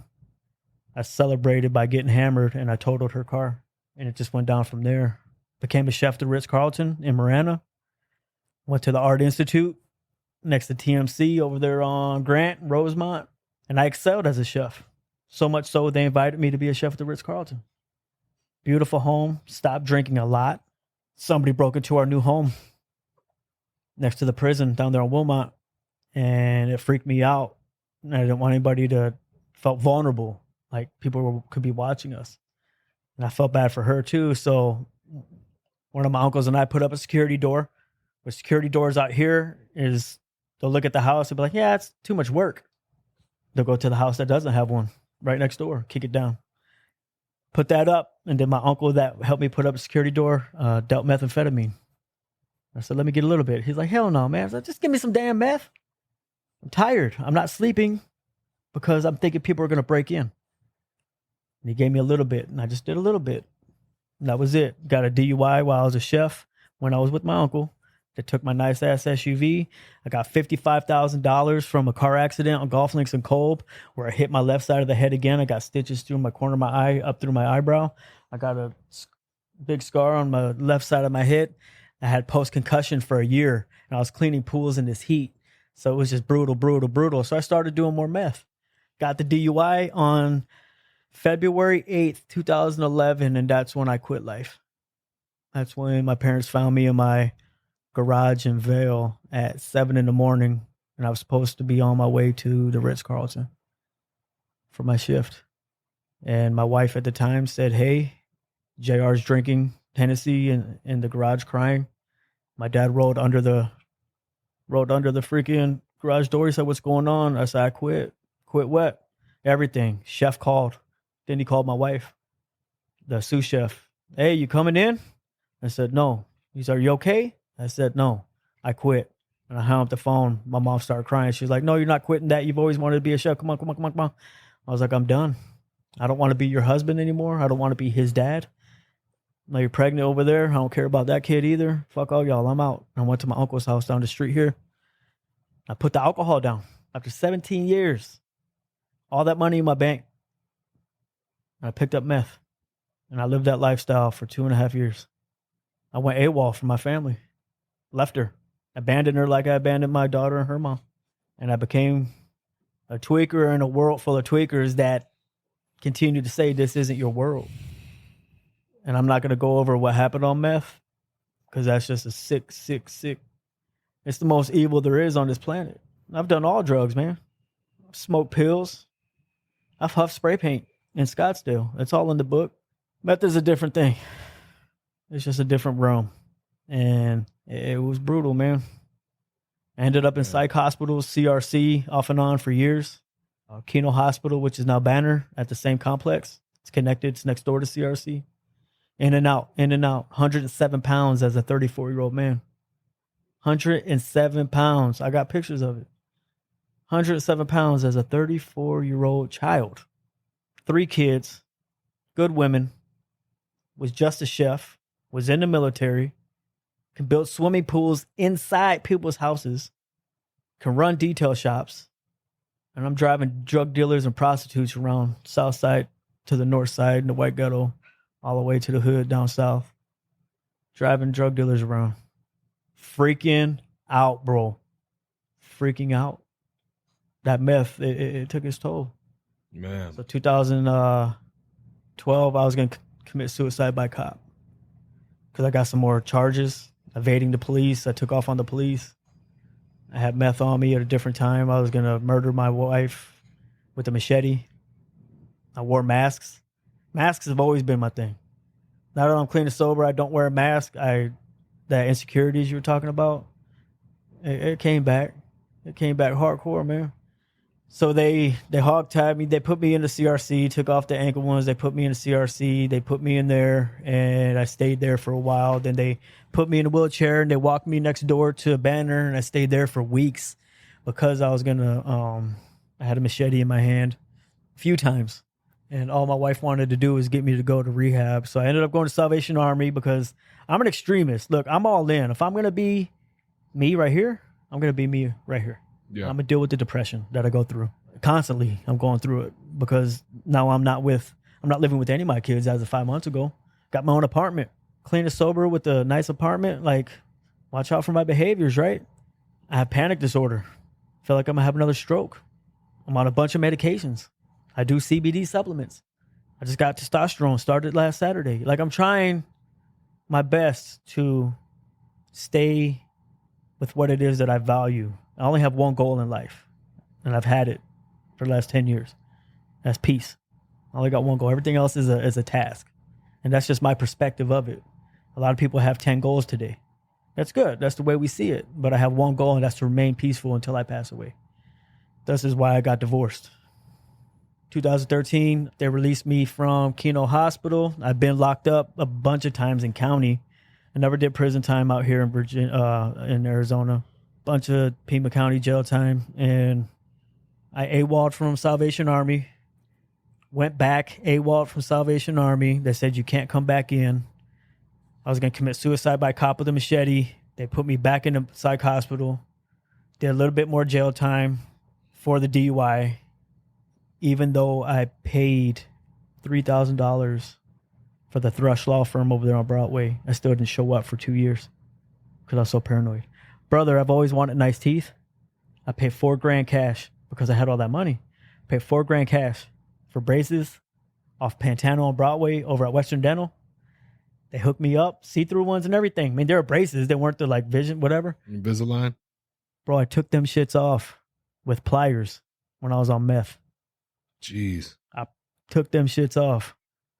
I celebrated by getting hammered, and I totaled her car. And it just went down from there. Became a chef at the Ritz-Carlton in Marana. Went to the Art Institute next to TMC over there on Grant, Rosemont. And I excelled as a chef. So much so they invited me to be a chef at the Ritz-Carlton. Beautiful home. Stopped drinking a lot. Somebody broke into our new home next to the prison down there on Wilmot. And it freaked me out. And I didn't want anybody to felt vulnerable. Like could be watching us. And I felt bad for her too. So one of my uncles and I put up a security door. With security doors out here is they'll look at the house and be like, yeah, it's too much work. They'll go to the house that doesn't have one right next door, kick it down. Put that up. And then my uncle that helped me put up a security door dealt methamphetamine. I said, let me get a little bit. He's like, hell no, man. I said, just give me some damn meth. I'm tired. I'm not sleeping because I'm thinking people are going to break in. And he gave me a little bit, and I just did a little bit. And that was it. Got a DUI while I was a chef when I was with my uncle. They took my nice-ass SUV. I got $55,000 from a car accident on Golf Links and Kolb where I hit my left side of the head again. I got stitches through my corner of my eye, up through my eyebrow. I got a big scar on my left side of my head. I had post-concussion for a year, and I was cleaning pools in this heat. So it was just brutal, brutal, brutal. So I started doing more meth. Got the DUI on February 8th, 2011, and that's when I quit life. That's when my parents found me in my garage in Vail at 7 a.m, and I was supposed to be on my way to the Ritz-Carlton for my shift. And my wife at the time said, hey, JR's drinking Hennessy in the garage crying. My dad rolled under the freaking garage door. He said, what's going on? I said, I quit. Quit what? Everything. Chef called. Then he called my wife, the sous chef. Hey, you coming in? I said, no. He said, are you okay? I said, no, I quit. And I hung up the phone. My mom started crying. She was like, no, you're not quitting that. You've always wanted to be a chef. Come on, come on, come on, come on. I was like, I'm done. I don't want to be your husband anymore. I don't want to be his dad. Now you're pregnant over there. I don't care about that kid either. Fuck all y'all. I'm out. I went to my uncle's house down the street here. I put the alcohol down after 17 years. All that money in my bank. And I picked up meth. And I lived that lifestyle for 2.5 years. I went AWOL for my family. Left her. Abandoned her like I abandoned my daughter and her mom. And I became a tweaker in a world full of tweakers that continue to say this isn't your world. And I'm not going to go over what happened on meth because that's just a sick. It's the most evil there is on this planet. I've done all drugs, man. I've smoked pills. I've huffed spray paint in Scottsdale. It's all in the book. Meth is a different thing. It's just a different realm. And it was brutal, man. I ended up in psych hospitals, CRC, off and on for years. Keno Hospital, which is now Banner, at the same complex. It's connected. It's next door to CRC. In and out. 107 pounds as a 34-year-old man. 107 pounds. I got pictures of it. 107 pounds as a 34-year-old child. 3 kids. Good women. Was just a chef. Was in the military. Can build swimming pools inside people's houses. Can run detail shops. And I'm driving drug dealers and prostitutes around south side to the north side in the white ghetto, all the way to the hood down south. Driving drug dealers around. Freaking out, bro. Freaking out. That meth, it took its toll. Man. So 2012, I was going to commit suicide by cop. Because I got some more charges. Evading the police. I took off on the police. I had meth on me at a different time. I was going to murder my wife with a machete. I wore masks. Masks have always been my thing. Now that I'm clean and sober, I don't wear a mask. That insecurities you were talking about, it came back. It came back hardcore, man. So they hog-tied me. They put me in the CRC, took off the ankle ones. They put me in the CRC. They put me in there, and I stayed there for a while. Then they put me in a wheelchair, and they walked me next door to a Banner, and I stayed there for weeks because I was going to, I had a machete in my hand a few times, and all my wife wanted to do was get me to go to rehab. So I ended up going to Salvation Army because I'm an extremist. Look, I'm all in. If I'm going to be me right here, I'm going to be me right here. Yeah. I'm going to deal with the depression that I go through. Constantly, I'm going through it because now I'm not living with any of my kids as of 5 months ago. Got my own apartment. Clean and sober with a nice apartment. Like, watch out for my behaviors, right? I have panic disorder. Feel like I'm going to have another stroke. I'm on a bunch of medications. I do CBD supplements. I just got testosterone, started last Saturday. Like, I'm trying my best to stay with what it is that I value. I only have one goal in life, and I've had it for the last 10 years. That's peace. I only got one goal. Everything else is a task, and that's just my perspective of it. A lot of people have 10 goals today. That's good. That's the way we see it. But I have one goal, and that's to remain peaceful until I pass away. This is why I got divorced. 2013, they released me from Keno Hospital. I've been locked up a bunch of times in county. I never did prison time out here in in Arizona. Bunch of Pima County jail time, and I AWOL'd from Salvation Army. Went back, AWOL'd from Salvation Army. They said you can't come back in. I was going to commit suicide by cop with a machete. They put me back in the psych hospital. Did a little bit more jail time for the DUI, even though I paid $3,000 for the Thrush Law Firm over there on Broadway. I still didn't show up for 2 years because I was so paranoid. Brother, I've always wanted nice teeth. I paid $4,000 cash because I had all that money. Paid $4,000 cash for braces off Pantano on Broadway over at Western Dental. They hooked me up, see-through ones and everything. I mean, they were braces. They weren't the like vision, whatever. Invisalign? Bro, I took them shits off with pliers when I was on meth. Jeez. I took them shits off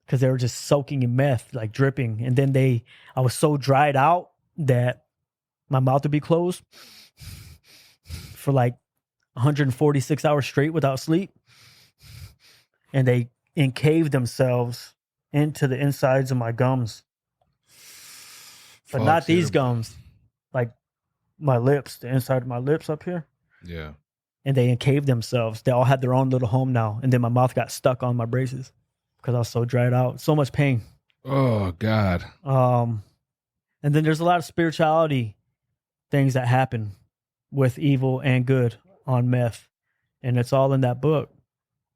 because they were just soaking in meth, like dripping. And then I was so dried out that my mouth would be closed for like 146 hours straight without sleep. And they encaved themselves into the insides of my gums. But not these gums, like my lips, the inside of my lips up here. Yeah. And they encaved themselves. They all had their own little home now. And then my mouth got stuck on my braces because I was so dried out. So much pain. Oh, God. And then there's a lot of spirituality things that happen with evil and good on meth. And it's all in that book.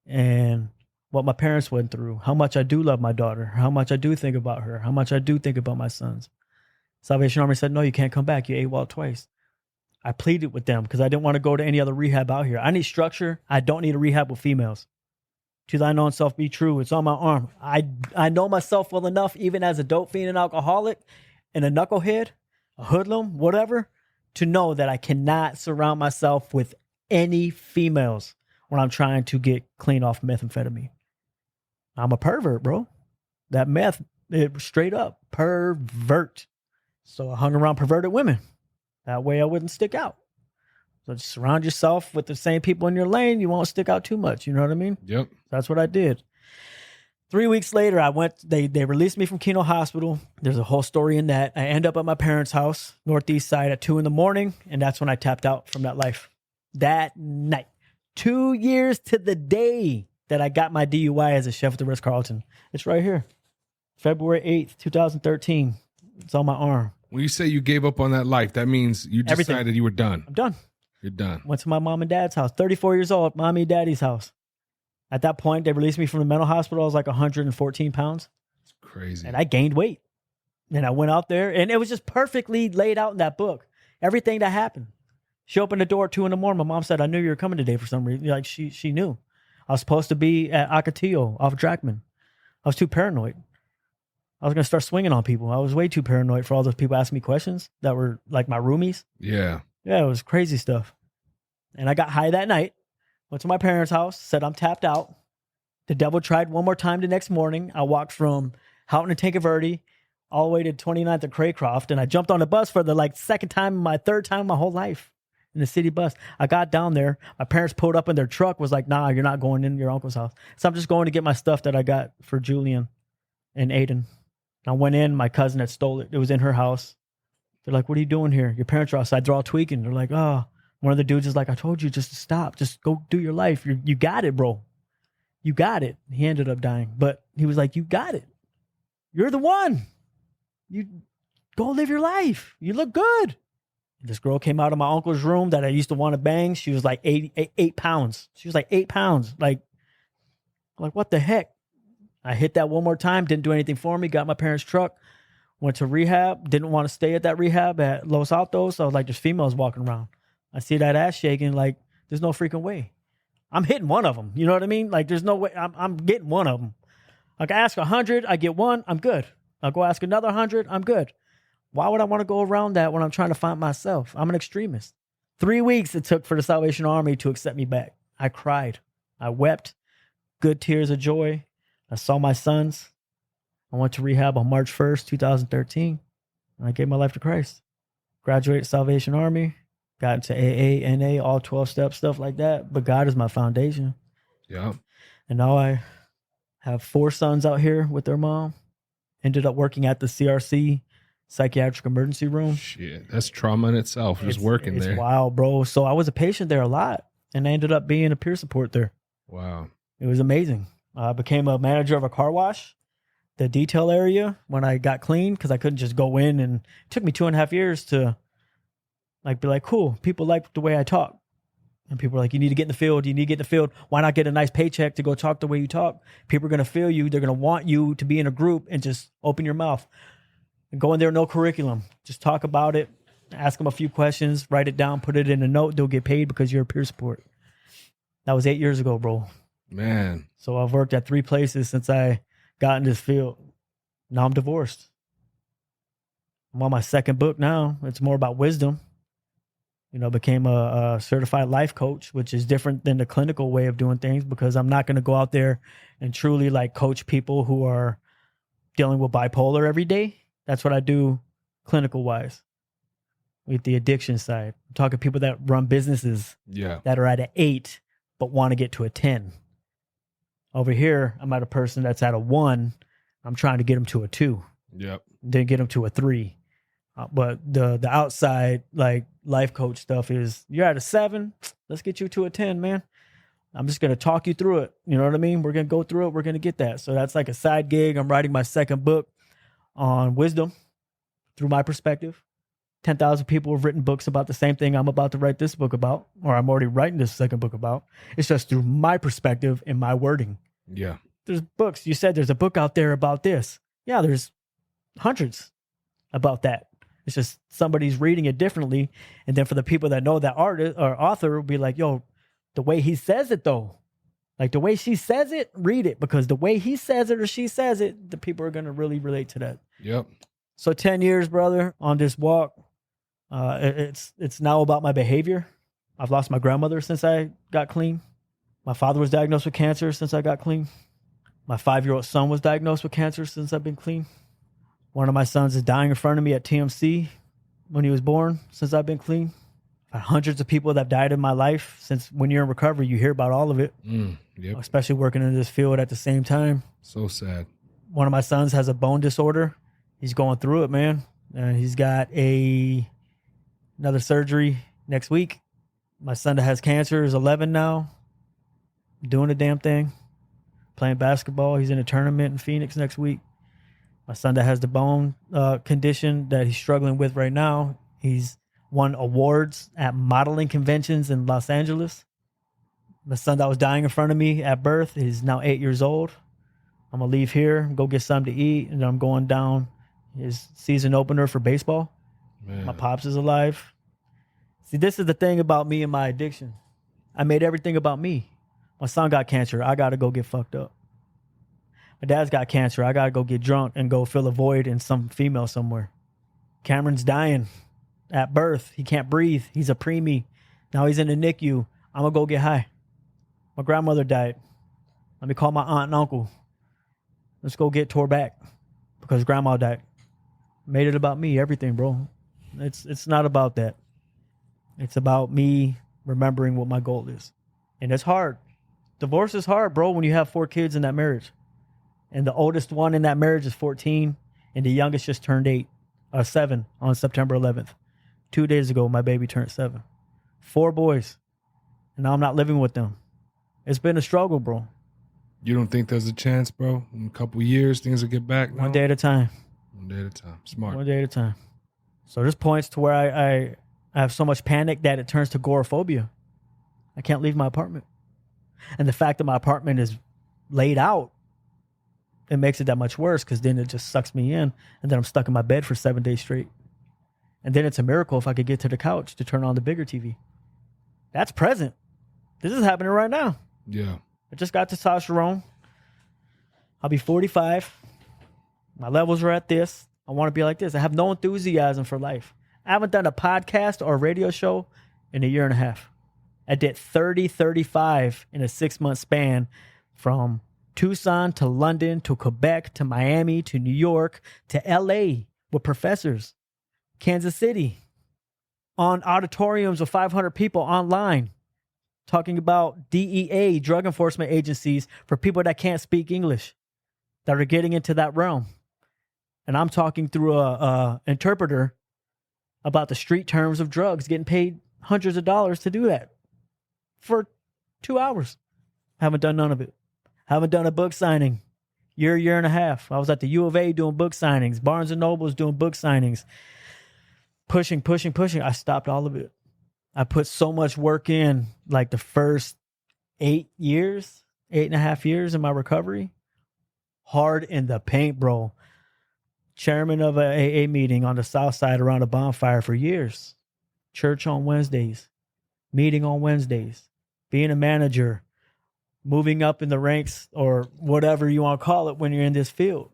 And what my parents went through, how much I do love my daughter, how much I do think about her, how much I do think about my sons. Salvation Army said, no, you can't come back. You AWOL twice. I pleaded with them because I didn't want to go to any other rehab out here. I need structure. I don't need a rehab with females. To thine own self be true. It's on my arm. I know myself well enough, even as a dope fiend and alcoholic and a knucklehead, a hoodlum, whatever, to know that I cannot surround myself with any females when I'm trying to get clean off methamphetamine. I'm a pervert, bro. That meth, it straight up pervert. So I hung around perverted women. That way I wouldn't stick out. So just surround yourself with the same people in your lane. You won't stick out too much. You know what I mean? Yep. That's what I did. 3 weeks later, they released me from Keno Hospital. There's a whole story in that. I end up at my parents' house, Northeast side, at 2 a.m. And that's when I tapped out from that life. That night. 2 years to the day that I got my DUI as a chef at the Ritz-Carlton. It's right here. February 8th, 2013. It's on my arm. When you say you gave up on that life, that means you decided you were done. I'm done. You're done. Went to my mom and dad's house. 34 years old, mommy and daddy's house. At that point, they released me from the mental hospital. I was like 114 pounds. It's crazy. And I gained weight. And I went out there, and it was just perfectly laid out in that book. Everything that happened. She opened the door at 2 a.m. My mom said, I knew you were coming today for some reason. Like, she knew. I was supposed to be at Ocotillo off Drackman. I was too paranoid. I was going to start swinging on people. I was way too paranoid for all those people asking me questions that were like my roomies. Yeah. Yeah, it was crazy stuff. And I got high that night. Went to my parents' house, said I'm tapped out. The devil tried one more time the next morning. I walked from Houghton and Tinker Verde all the way to 29th and Craycroft, and I jumped on the bus for the third time in my whole life in the city bus. I got down there. My parents pulled up in their truck, was like, nah, you're not going in your uncle's house. So I'm just going to get my stuff that I got for Julian and Aiden. I went in. My cousin had stole it. It was in her house. They're like, what are you doing here? Your parents are outside. They're all tweaking. They're like, oh. One of the dudes is like, I told you just to stop. Just go do your life. You got it, bro. You got it. He ended up dying. But he was like, you got it. You're the one. You go live your life. You look good. This girl came out of my uncle's room that I used to want to bang. She was like 8 pounds. She was like 8 pounds. Like, what the heck? I hit that one more time. Didn't do anything for me. Got my parents' truck. Went to rehab. Didn't want to stay at that rehab at Los Altos. So I was like, there's females walking around. I see that ass shaking. Like, there's no freaking way. I'm hitting one of them. You know what I mean? Like, there's no way. I'm getting one of them. Like, I ask 100, I get one, I'm good. I'll go ask another 100, I'm good. Why would I want to go around that when I'm trying to find myself? I'm an extremist. 3 weeks it took for the Salvation Army to accept me back. I cried. I wept. Good tears of joy. I saw my sons. I went to rehab on March 1st, 2013. And I gave my life to Christ. Graduated Salvation Army. Got into AA, NA, all 12-step stuff like that. But God is my foundation. Yeah. And now I have 4 sons out here with their mom. Ended up working at the CRC psychiatric emergency room. Shit, that's trauma in itself, just working there. It's wild, bro. So I was a patient there a lot. And I ended up being a peer support there. Wow. It was amazing. I became a manager of a car wash, the detail area, when I got clean, because I couldn't just go in. And it took me 2.5 years to be like, cool, people like the way I talk. And people are like, you need to get in the field. You need to get in the field. Why not get a nice paycheck to go talk the way you talk? People are going to feel you. They're going to want you to be in a group and just open your mouth. And go in there, no curriculum. Just talk about it. Ask them a few questions. Write it down. Put it in a note. They'll get paid because you're a peer support. That was 8 years ago, bro. Man. So I've worked at 3 places since I got in this field. Now I'm divorced. I'm on my 2nd book now. It's more about wisdom. Became a certified life coach, which is different than the clinical way of doing things, because I'm not going to go out there and truly coach people who are dealing with bipolar every day. That's what I do clinical wise with the addiction side. I'm talking people that run businesses that are at an 8, but want to get to a 10. Over here, I'm at a person that's at a 1. I'm trying to get them to a 2. Yep. Then get them to a 3. But the outside life coach stuff is, you're at a 7. Let's get you to a 10, man. I'm just going to talk you through it. You know what I mean? We're going to go through it. We're going to get that. So that's like a side gig. I'm writing my 2nd book on wisdom through my perspective. 10,000 people have written books about the same thing I'm about to write this book about, or I'm already writing this 2nd book about. It's just through my perspective and my wording. Yeah. There's books. You said there's a book out there about this. Yeah, there's hundreds about that. It's just somebody's reading it differently. And then for the people that know that artist or author will be like, yo, the way he says it though, Like the way she says it, read it, because the way he says it or she says it, the people are going to really relate to that. Yep. So 10 years, brother, on this walk. It's now about my behavior. I've lost my grandmother since I got clean. My father was diagnosed with cancer since I got clean. My 5-year-old son was diagnosed with cancer since I've been clean. One of my sons is dying in front of me at TMC when he was born since I've been clean. Hundreds of people that have died in my life since when you're in recovery, you hear about all of it. Yep. Especially working in this field at the same time. So sad. One of my sons has a bone disorder. He's going through it, man. He's got another surgery next week. My son that has cancer is 11 now, doing the damn thing, playing basketball. He's in a tournament in Phoenix next week. My son that has the bone condition that he's struggling with right now, he's won awards at modeling conventions in Los Angeles. My son that was dying in front of me at birth is now 8 years old. I'm going to leave here, go get something to eat, and then I'm going down his season opener for baseball. Man. My pops is alive. See, this is the thing about me and my addiction. I made everything about me. My son got cancer. I got to go get fucked up. My dad's got cancer. I got to go get drunk and go fill a void in some female somewhere. Cameron's dying at birth. He can't breathe. He's a preemie. Now he's in the NICU. I'm going to go get high. My grandmother died. Let me call my aunt and uncle. Let's go get tore back because grandma died. Made it about me, everything, bro. It's not about that. It's about me remembering what my goal is. And it's hard. Divorce is hard, bro, when you have 4 kids in that marriage. And the oldest one in that marriage is 14, and the youngest just turned 7 on September 11th. 2 days ago, my baby turned 7. 4 boys. And now I'm not living with them. It's been a struggle, bro. You don't think there's a chance, bro? In a couple years, things will get back? No? One day at a time. One day at a time. Smart. One day at a time. So there's points to where I have so much panic that it turns to agoraphobia. I can't leave my apartment. And the fact that my apartment is laid out, it makes it that much worse because then it just sucks me in. And then I'm stuck in my bed for 7 days straight. And then it's a miracle if I could get to the couch to turn on the bigger TV. That's present. This is happening right now. Yeah. I just got testosterone. I'll be 45. My levels are at this. I want to be like this. I have no enthusiasm for life. I haven't done a podcast or a radio show in a year and a half. I did 35 in a 6-month span from Tucson to London to Quebec to Miami to New York to LA with professors. Kansas City on auditoriums of 500 people online talking about DEA, drug enforcement agencies for people that can't speak English that are getting into that realm. And I'm talking through a interpreter about the street terms of drugs, getting paid hundreds of dollars to do that for 2 hours. Haven't done none of it. Haven't done a book signing. Year and a half. I was at the U of A doing book signings. Barnes & Noble's doing book signings. Pushing. I stopped all of it. I put so much work in, like the first 8.5 years in my recovery. Hard in the paint, bro. Chairman of a AA meeting on the south side around a bonfire for years. Church on Wednesdays. Meeting on Wednesdays. Being a manager. Moving up in the ranks or whatever you want to call it when you're in this field.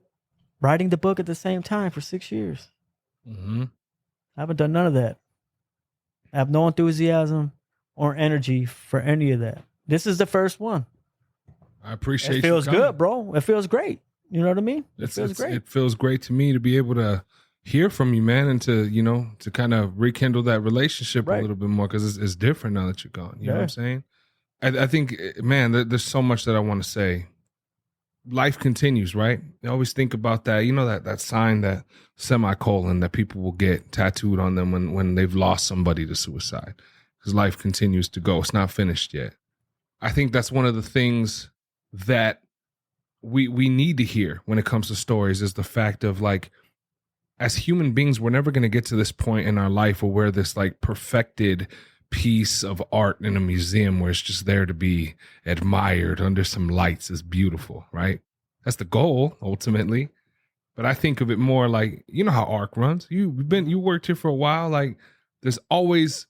Writing the book at the same time for 6 years. Mm-hmm. I haven't done none of that. I have no enthusiasm or energy for any of that. This is the first one. I appreciate it. It feels good, bro. It feels great. You know what I mean? It feels great. It feels great to me to be able to hear from you, man, and to kind of rekindle that relationship a little bit more because it's different now that you're gone. You know what I'm saying? I think, man, there's so much that I want to say. Life continues, right? You always think about that. You know that sign, that semicolon that people will get tattooed on them when they've lost somebody to suicide, because life continues to go. It's not finished yet. I think that's one of the things that we need to hear when it comes to stories is the fact of, like, as human beings, we're never going to get to this point in our life where we're this like perfected piece of art in a museum where it's just there to be admired under some lights is beautiful, right? That's the goal ultimately. But I think of it more like, you know how ARC runs. You worked here for a while. Like, there's always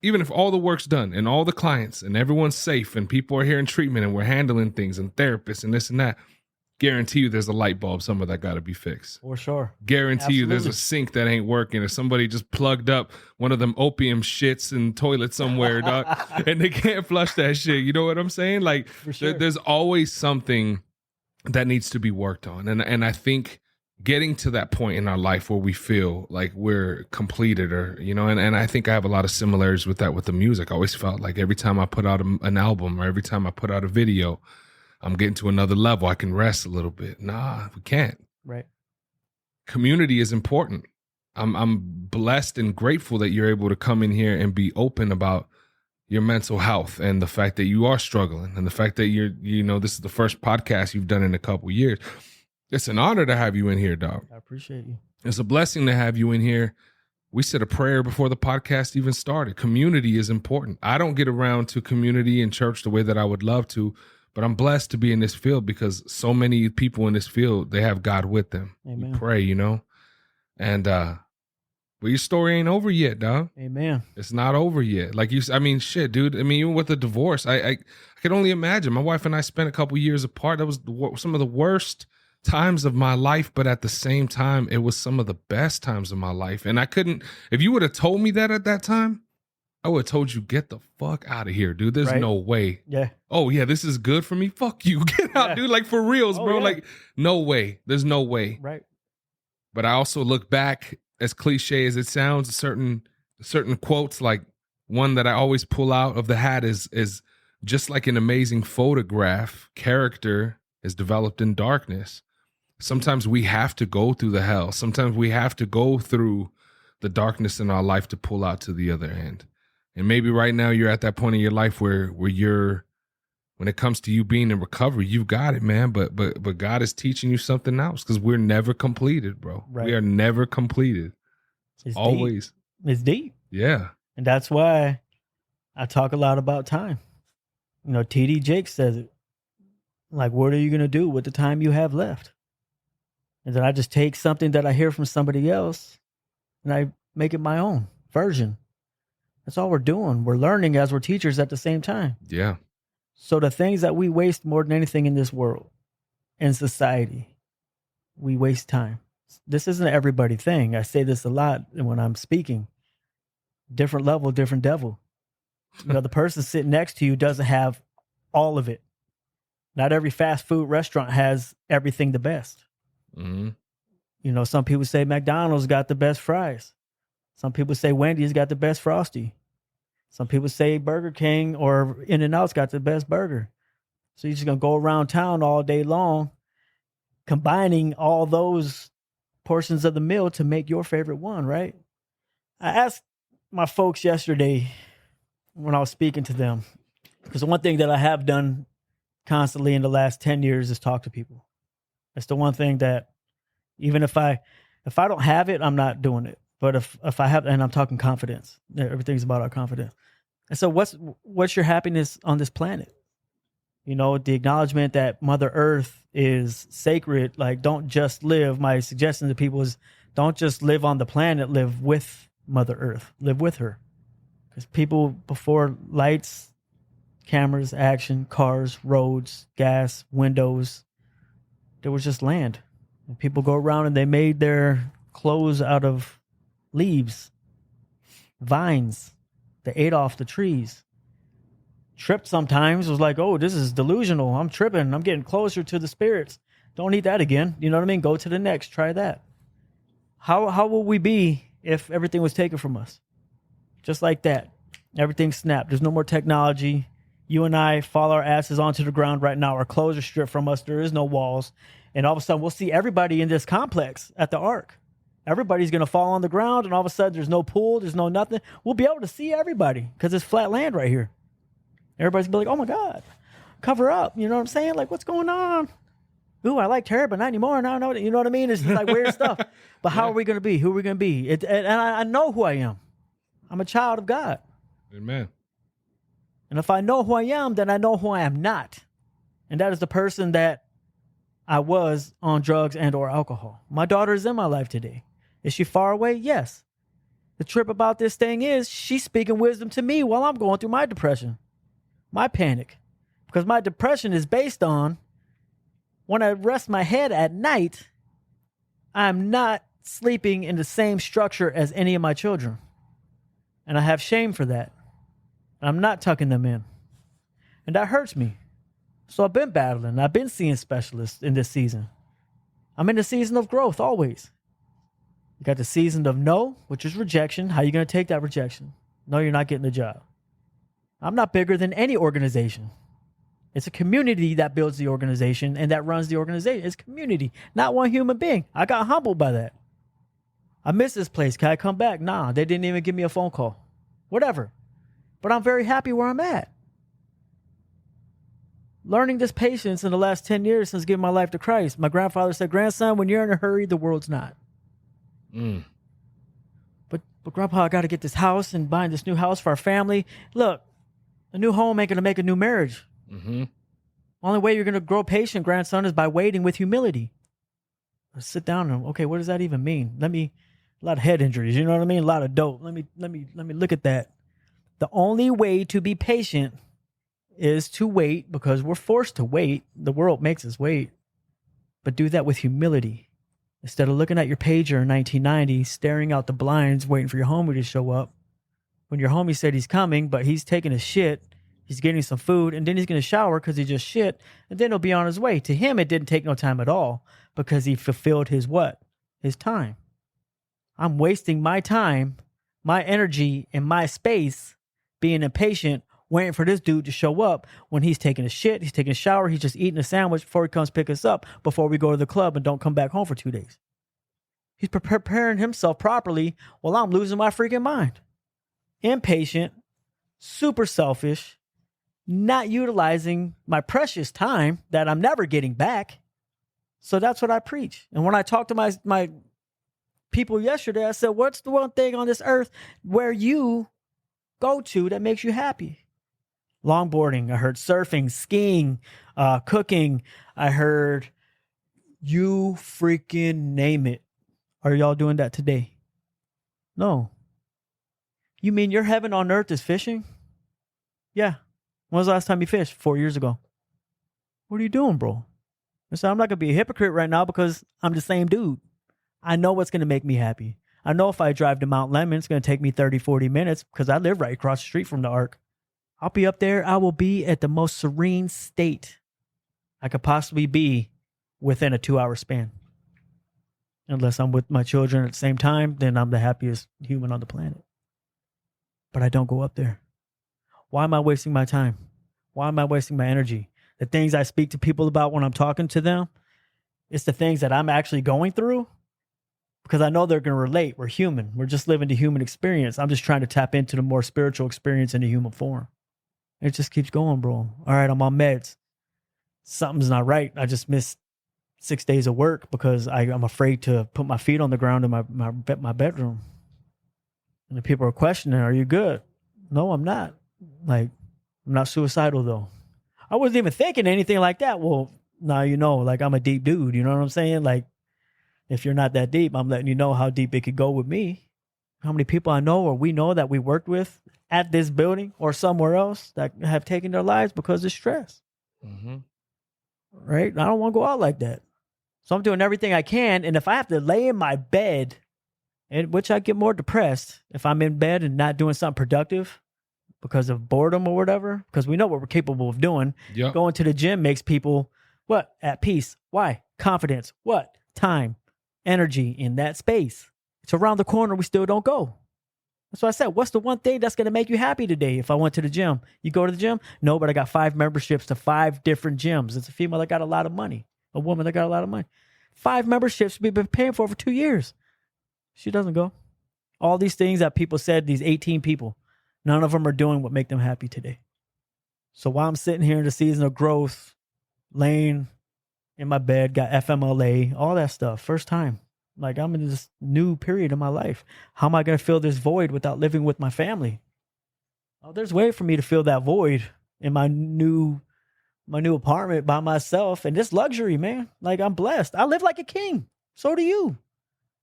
even if all the work's done and all the clients and everyone's safe and people are here in treatment and we're handling things and therapists and this and that, guarantee you there's a light bulb somewhere that got to be fixed. For sure. Guarantee you there's Absolutely. a sink that ain't working, or somebody just plugged up one of them opium shits in the toilet somewhere, dog, and they can't flush that shit. You know what I'm saying? Like, For sure. there's always something that needs to be worked on. And I think getting to that point in our life where we feel like we're completed, or, you know, and I think I have a lot of similarities with that with the music. I always felt like every time I put out an album, or every time I put out a video, I'm getting to another level. I can rest a little bit. Nah, we can't. Right. Community is important. I'm blessed and grateful that you're able to come in here and be open about your mental health and the fact that you are struggling, and the fact that this is the first podcast you've done in a couple years. It's an honor to have you in here, dog. I appreciate you. It's a blessing to have you in here. We said a prayer before the podcast even started. Community is important. I don't get around to community and church the way that I would love to, but I'm blessed to be in this field because so many people in this field, they have God with them. Amen. We pray, and but your story ain't over yet, dog. Amen. It's not over yet. Like shit, dude. Even with the divorce, I could only imagine. My wife and I spent a couple years apart. That was some of the worst times of my life, but at the same time, it was some of the best times of my life. And I couldn't, if you would have told me that at that time, I would have told you, get the fuck out of here, dude. There's Right. no way. Yeah. Oh, yeah, this is good for me. Fuck you. Get out, Yeah. dude. Like, for reals, Oh, bro. yeah. Like, no way. There's no way. Right. But I also look back, as cliche as it sounds, certain quotes, like one that I always pull out of the hat is just like an amazing photograph, character is developed in darkness. Sometimes we have to go through the hell. Sometimes we have to go through the darkness in our life to pull out to the other end. And maybe right now you're at that point in your life where you're, when it comes to you being in recovery, you've got it, man. But God is teaching you something else, because we're never completed, bro. Right. We are never completed. It's Always. Deep. It's deep. Yeah. And that's why I talk a lot about time. T.D. Jakes says it. Like, what are you going to do with the time you have left? And then I just take something that I hear from somebody else and I make it my own version. That's all we're doing. We're learning as we're teachers at the same time. Yeah. So the things that we waste more than anything in this world, in society, we waste time. This isn't an everybody thing. I say this a lot when I'm speaking. Different level, different devil. The person sitting next to you doesn't have all of it. Not every fast food restaurant has everything the best. Mm-hmm. Some people say McDonald's got the best fries. Some people say Wendy's got the best Frosty. Some people say Burger King or In-N-Out's got the best burger. So you're just going to go around town all day long, combining all those portions of the meal to make your favorite one, right? I asked my folks yesterday when I was speaking to them, because the one thing that I have done constantly in the last 10 years is talk to people. That's the one thing that, even if I don't have it, I'm not doing it. But if I have, and I'm talking confidence, everything's about our confidence. And so what's your happiness on this planet? The acknowledgement that Mother Earth is sacred. Like, don't just live. My suggestion to people is, don't just live on the planet, live with Mother Earth, live with her. Because people before lights, cameras, action, cars, roads, gas, windows, there was just land. And people go around and they made their clothes out of leaves, vines. They ate off the trees. Tripped sometimes, was like, oh, this is delusional. I'm tripping. I'm getting closer to the spirits. Don't eat that again. You know what I mean? Go to the next. Try that. How will we be if everything was taken from us? Just like that. Everything snapped. There's no more technology. You and I fall our asses onto the ground right now. Our clothes are stripped from us. There is no walls. And all of a sudden, we'll see everybody in this complex at the Ark. Everybody's going to fall on the ground, and all of a sudden, there's no pool. There's no nothing. We'll be able to see everybody because it's flat land right here. Everybody's going to be like, oh, my God, cover up. You know what I'm saying? Like, what's going on? Ooh, I liked her, but not anymore. Now I know. You know what I mean? It's just like weird stuff. But how are we going to be? Who are we going to be? And I know who I am. I'm a child of God. Amen. And if I know who I am, then I know who I am not. And that is the person that I was on drugs and or alcohol. My daughter is in my life today. Is she far away? Yes. The trip about this thing is she's speaking wisdom to me while I'm going through my depression, my panic. Because my depression is based on when I rest my head at night, I'm not sleeping in the same structure as any of my children. And I have shame for that. I'm not tucking them in. And that hurts me. So I've been battling. I've been seeing specialists in this season. I'm in the season of growth always. You got the season of no, which is rejection. How are you going to take that rejection? No, you're not getting the job. I'm not bigger than any organization. It's a community that builds the organization and that runs the organization. It's community, not one human being. I got humbled by that. I miss this place. Can I come back? Nah, they didn't even give me a phone call. Whatever. But I'm very happy where I'm at. Learning this patience in the last 10 years since giving my life to Christ. My grandfather said, grandson, when you're in a hurry, the world's not. But Grandpa, I got to get this house and buying this new house for our family. Look, a new home ain't going to make a new marriage. Only way you're going to grow patient, grandson, is by waiting with humility. Sit down and, okay, what does that even mean? A lot of head injuries, you know what I mean? A lot of dope. Let me look at that. The only way to be patient is to wait, because we're forced to wait. The world makes us wait. But do that with humility. Instead of looking at your pager in 1990, staring out the blinds, waiting for your homie to show up. When your homie said he's coming, but he's taking a shit, he's getting some food, and then he's going to shower because he just shit, and then he'll be on his way. To him, it didn't take no time at all because he fulfilled his what? His time. I'm wasting my time, my energy, and my space being impatient, waiting for this dude to show up when he's taking a shit, he's taking a shower, he's just eating a sandwich before he comes pick us up, before we go to the club and don't come back home for 2 days. He's preparing himself properly while I'm losing my freaking mind. Impatient, super selfish, not utilizing my precious time that I'm never getting back. So that's what I preach. And when I talked to my people yesterday, I said, what's the one thing on this earth where you go to that makes you happy? Longboarding, I heard surfing, skiing, cooking. I heard you freaking name it. Are y'all doing that today? No. You mean your heaven on earth is fishing? Yeah. When was the last time you fished? 4 years ago. What are you doing, bro? I said, I'm not going to be a hypocrite right now because I'm the same dude. I know what's going to make me happy. I know if I drive to Mount Lemon, it's going to take me 30, 40 minutes because I live right across the street from the Arc. I'll be up there. I will be at the most serene state I could possibly be within a 2-hour span. Unless I'm with my children at the same time, then I'm the happiest human on the planet. But I don't go up there. Why am I wasting my time? Why am I wasting my energy? The things I speak to people about when I'm talking to them, it's the things that I'm actually going through because I know they're going to relate. We're human. We're just living the human experience. I'm just trying to tap into the more spiritual experience in the human form. It just keeps going, bro. All right, I'm on meds. Something's not right. I just missed 6 days of work because I'm afraid to put my feet on the ground in my bedroom. And the people are questioning, are you good? No, I'm not. Like, I'm not suicidal though. I wasn't even thinking anything like that. Well, now you know, like I'm a deep dude. You know what I'm saying? Like, if you're not that deep, I'm letting you know how deep it could go with me. How many people I know or we know that we worked with at this building or somewhere else that have taken their lives because of stress. Right? I don't want to go out like that. So I'm doing everything I can. And if I have to lay in my bed, in which I get more depressed if I'm in bed and not doing something productive because of boredom or whatever, because we know what we're capable of doing. Yep. Going to the gym makes people, what? At peace. Why? Confidence. What? Time. Energy in that space. It's around the corner. We still don't go. That's why I said, what's the one thing that's going to make you happy today if I went to the gym? You go to the gym? No, but I got 5 memberships to 5 different gyms. It's a female that got a lot of money. A woman that got a lot of money. 5 memberships we've been paying for 2 years. She doesn't go. All these things that people said, these 18 people, none of them are doing what make them happy today. So while I'm sitting here in the season of growth, laying in my bed, got FMLA, all that stuff, first time. Like I'm in this new period of my life. How am I going to fill this void without living with my family? Oh, there's a way for me to fill that void in my new apartment by myself. And this luxury, man. Like I'm blessed. I live like a king. So do you.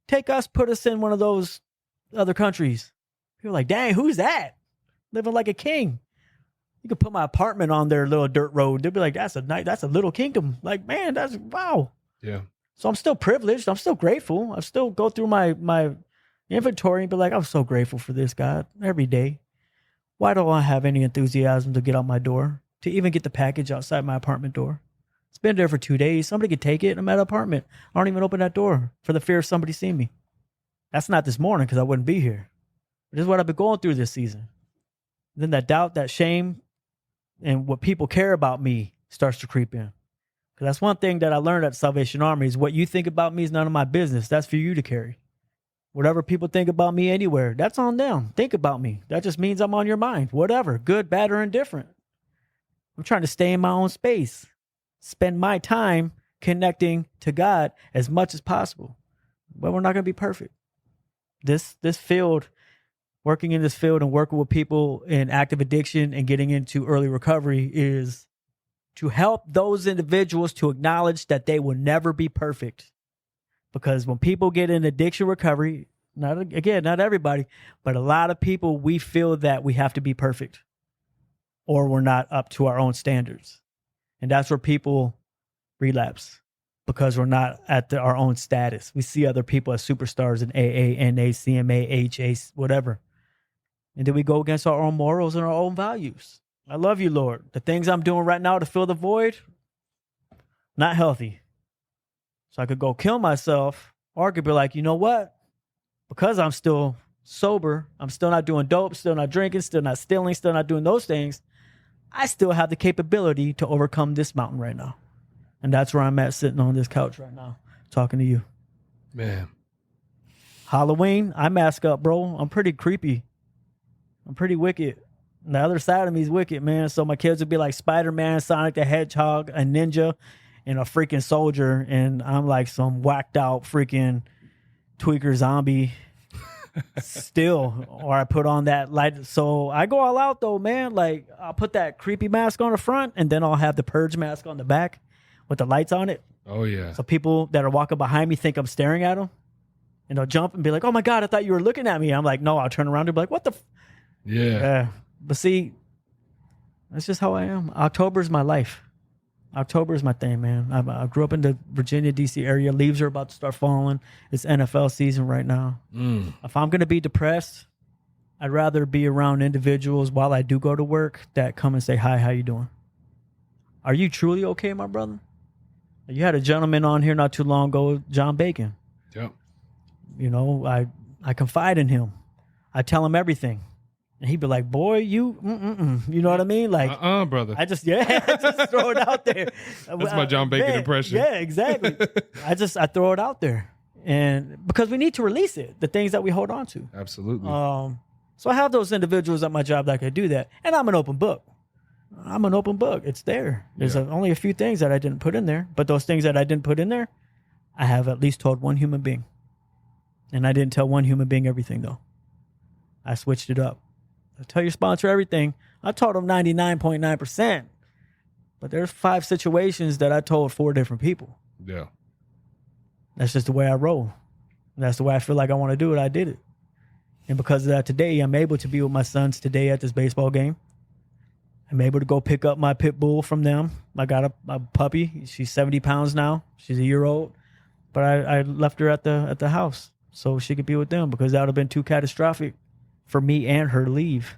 Take us, put us in one of those other countries. People are like, dang, who's that? Living like a king. You could put my apartment on their little dirt road. They'll be like, that's a little kingdom. Like, man, that's wow. Yeah. So I'm still privileged. I'm still grateful. I still go through my inventory and be like, I'm so grateful for this, God, every day. Why don't I have any enthusiasm to get out my door, to even get the package outside my apartment door? It's been there for 2 days. Somebody could take it. I'm at an apartment. I don't even open that door for the fear of somebody seeing me. That's not this morning because I wouldn't be here. This is what I've been going through this season. Then that doubt, that shame, and what people care about me starts to creep in. Because that's one thing that I learned at Salvation Army is what you think about me is none of my business. That's for you to carry. Whatever people think about me anywhere, that's on them. Think about me. That just means I'm on your mind. Whatever, good, bad, or indifferent. I'm trying to stay in my own space. Spend my time connecting to God as much as possible. But we're not going to be perfect. This field, working in this field and working with people in active addiction and getting into early recovery is to help those individuals to acknowledge that they will never be perfect. Because when people get in addiction recovery, not everybody, but a lot of people, we feel that we have to be perfect or we're not up to our own standards. And that's where people relapse because we're not at our own status. We see other people as superstars in AA, NA, CMA, HA, whatever. And then we go against our own morals and our own values. I love you, Lord. The things I'm doing right now to fill the void, not healthy. So I could go kill myself, or I could be like, you know what? Because I'm still sober, I'm still not doing dope, still not drinking, still not stealing, still not doing those things. I still have the capability to overcome this mountain right now. And that's where I'm at, sitting on this couch right now, talking to you. Man. Halloween, I mask up, bro. I'm pretty creepy. I'm pretty wicked. And the other side of me is wicked, man. So my kids would be like Spider-Man, Sonic the Hedgehog, a ninja, and a freaking soldier. And I'm like some whacked out freaking tweaker zombie still. Or I put on that light. So I go all out though, man. Like I'll put that creepy mask on the front and then I'll have the purge mask on the back with the lights on it. Oh, yeah. So people that are walking behind me think I'm staring at them. And they'll jump and be like, oh my God, I thought you were looking at me. I'm like, no, I'll turn around and be like, what the Yeah. But see, that's just how I am. October is my life. October is my thing, man. I grew up in the Virginia, D.C. area. Leaves are about to start falling. It's NFL season right now. If I'm going to be depressed, I'd rather be around individuals while I do go to work that come and say, hi, how you doing? Are you truly okay, my brother? You had a gentleman on here not too long ago, John Bacon. Yep. You know, I confide in him. I tell him everything. And he'd be like, boy, you know what I mean? Like, brother. I just throw it out there. That's my John Bacon impression. Yeah, exactly. I throw it out there. And because we need to release it, the things that we hold on to. Absolutely. So I have those individuals at my job that could do that. And I'm an open book. It's there. There's only a few things that I didn't put in there. But those things that I didn't put in there, I have at least told one human being. And I didn't tell one human being everything, though. I switched it up. I tell your sponsor everything. I told him 99.9%. But there's 5 situations that I told 4 different people. Yeah. That's just the way I roll. That's the way I feel like I want to do it. I did it. And because of that today, I'm able to be with my sons today at this baseball game. I'm able to go pick up my pit bull from them. I got a puppy. She's 70 pounds now. She's a year old. But I left her at the house so she could be with them because that would have been too catastrophic for me and her to leave.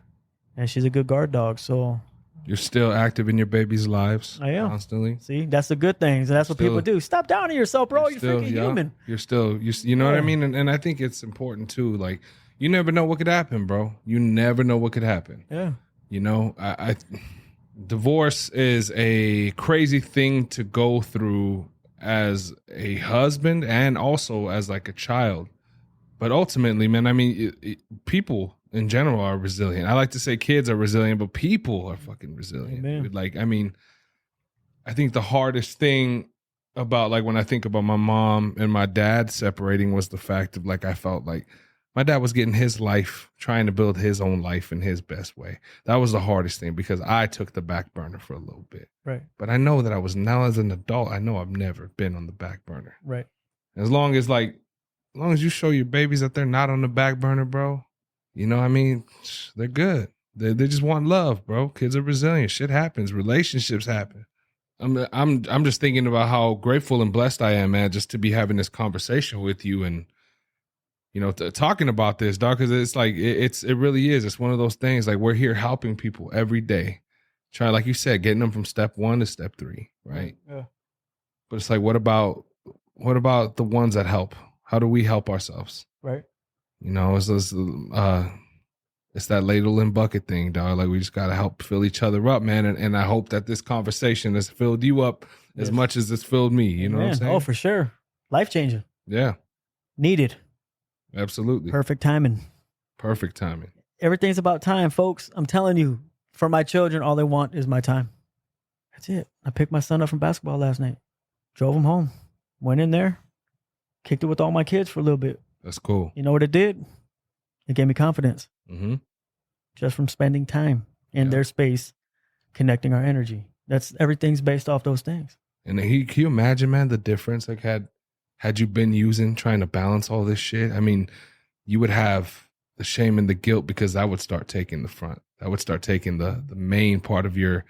And she's a good guard dog, so... You're still active in your baby's lives. I am. Constantly. See, that's the good things. And that's what people do. Stop downing yourself, bro. You're freaking human. You're still, you know what I mean? And I think it's important, too. Like, you never know what could happen, bro. You never know what could happen. Yeah. You know, divorce is a crazy thing to go through as a husband and also as like a child. But ultimately, man, I mean, people in general are resilient. I like to say kids are resilient, but people are fucking resilient. Amen. Like, I mean, I think the hardest thing about like when I think about my mom and my dad separating was the fact of like I felt like my dad was getting his life, trying to build his own life in his best way. That was the hardest thing because I took the back burner for a little bit. Right. But I know that I was now as an adult, I know I've never been on the back burner. Right. As long as like long as you show your babies that they're not on the back burner, bro, you know what I mean? They're good. They just want love, bro. Kids are resilient. Shit happens. Relationships happen. I'm just thinking about how grateful and blessed I am, man, just to be having this conversation with you and, you know, talking about this, dog, because it's like, it really is. It's one of those things, like, we're here helping people every day. Trying, like you said, getting them from step 1 to step 3, right? Yeah. But it's like, what about the ones that help? How do we help ourselves? Right. You know, it's that ladle and bucket thing, dog. Like, we just got to help fill each other up, man. And I hope that this conversation has filled you up as much as it's filled me. You know what I'm saying? Oh, for sure. Life changing. Yeah. Needed. Absolutely. Perfect timing. Perfect timing. Everything's about time, folks. I'm telling you, for my children, all they want is my time. That's it. I picked my son up from basketball last night. Drove him home. Went in there. Kicked it with all my kids for a little bit. That's cool. You know what it did? It gave me confidence. Mm-hmm. Just from spending time in their space, connecting our energy. Everything's based off those things. And can you imagine, man, the difference like had you been trying to balance all this shit? I mean, you would have the shame and the guilt because that would start taking the front. That would start taking the main part of your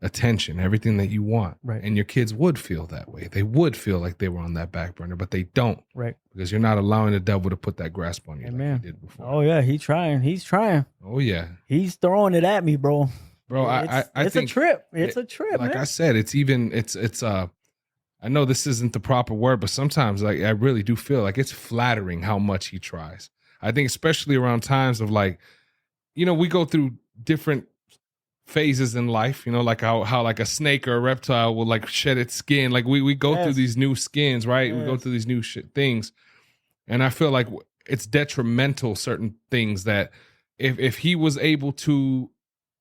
attention, everything that you want. Right. And your kids would feel that way. They would feel like they were on that back burner, but they don't. Right. Because you're not allowing the devil to put that grasp on you Amen. like he did before. Oh, yeah. He's trying. Oh, yeah. He's throwing it at me, bro. Bro, I it's think a trip. It's a trip, like man. I said, it's I know this isn't the proper word, but sometimes like I really do feel like it's flattering how much he tries. I think especially around times of like, you know, we go through different phases in life, you know, like how like a snake or a reptile will like shed its skin. Like we go through these new skins, right? We go through these new things. And I feel like it's detrimental, certain things that if he was able to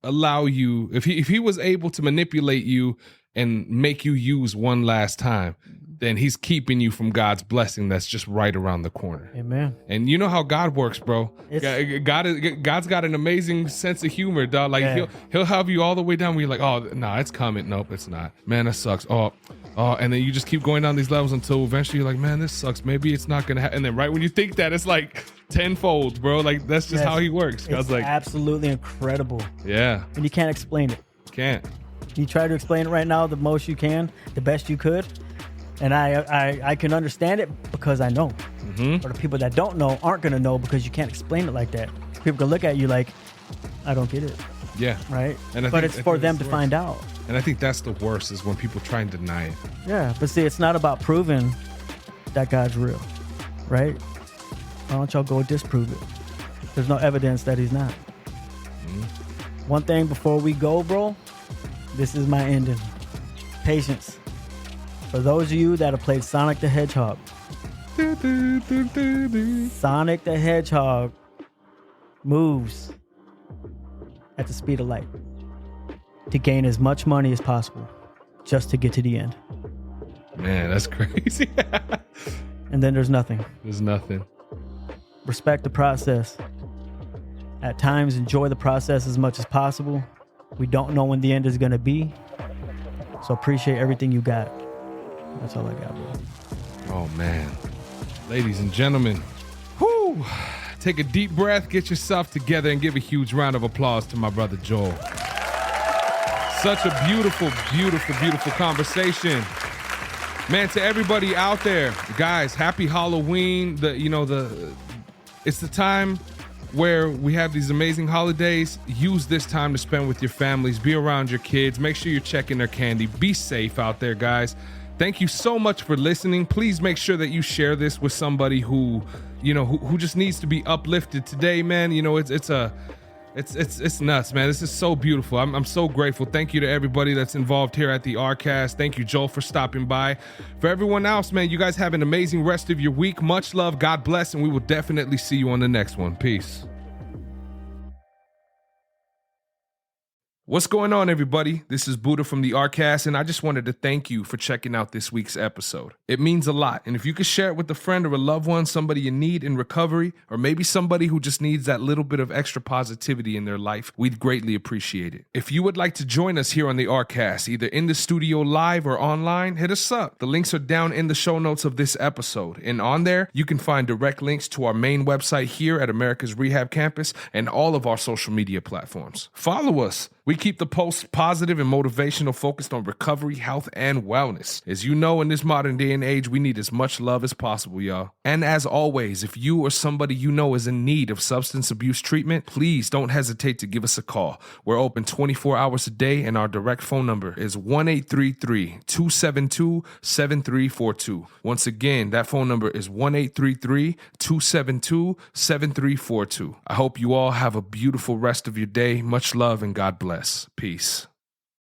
allow you, if he was able to manipulate you and make you use one last time, then he's keeping you from God's blessing that's just right around the corner. Amen. And you know how God works, bro. God's got an amazing sense of humor, dog. Like he'll have you all the way down where you're like, oh, no, it's coming. Nope, it's not. Man, that sucks. Oh, and then you just keep going down these levels until eventually you're like, man, this sucks. Maybe it's not gonna happen. And then right when you think that, it's like tenfold, bro. Like that's just how he works. God's like absolutely incredible. Yeah. And you can't explain it. Can't. You try to explain it right now the most you can, the best you could. And I can understand it because I know. Mm-hmm. But the people that don't know aren't going to know because you can't explain it like that. People can look at you like, I don't get it. Yeah. Right? But it's for them to find out. And I think that's the worst is when people try and deny it. Yeah. But see, it's not about proving that God's real. Right? Why don't y'all go disprove it? There's no evidence that he's not. Mm-hmm. One thing before we go, bro, this is my ending. Patience. For those of you that have played Sonic the Hedgehog, Sonic the Hedgehog moves at the speed of light to gain as much money as possible just to get to the end. Man, that's crazy. And then there's nothing. There's nothing. Respect the process. At times, enjoy the process as much as possible. We don't know when the end is going to be, so appreciate everything you got. That's all I got, bro. Oh, man. Ladies and gentlemen, whoo, take a deep breath, get yourself together, and give a huge round of applause to my brother Joel. Such a beautiful, beautiful, beautiful conversation. Man, to everybody out there, guys, happy Halloween. It's the time where we have these amazing holidays. Use this time to spend with your families. Be around your kids. Make sure you're checking their candy. Be safe out there, guys. Thank you so much for listening. Please make sure that you share this with somebody who just needs to be uplifted today, man. You know, it's nuts, man. This is so beautiful. I'm so grateful. Thank you to everybody that's involved here at the ARCast. Thank you, Joel, for stopping by. For everyone else, man, you guys have an amazing rest of your week. Much love. God bless. And we will definitely see you on the next one. Peace. What's going on, everybody? This is Buddha from the ARCast, and I just wanted to thank you for checking out this week's episode. It means a lot, and if you could share it with a friend or a loved one, somebody you need in recovery, or maybe somebody who just needs that little bit of extra positivity in their life, we'd greatly appreciate it. If you would like to join us here on the ARCast, either in the studio live or online, hit us up. The links are down in the show notes of this episode, and on there, you can find direct links to our main website here at Americas Rehab Campus and all of our social media platforms. Follow us. We keep the posts positive and motivational, focused on recovery, health, and wellness. As you know, in this modern day and age, we need as much love as possible, y'all. And as always, if you or somebody you know is in need of substance abuse treatment, please don't hesitate to give us a call. We're open 24 hours a day, and our direct phone number is 1-833-272-7342. Once again, that phone number is 1-833-272-7342. I hope you all have a beautiful rest of your day. Much love and God bless. Peace.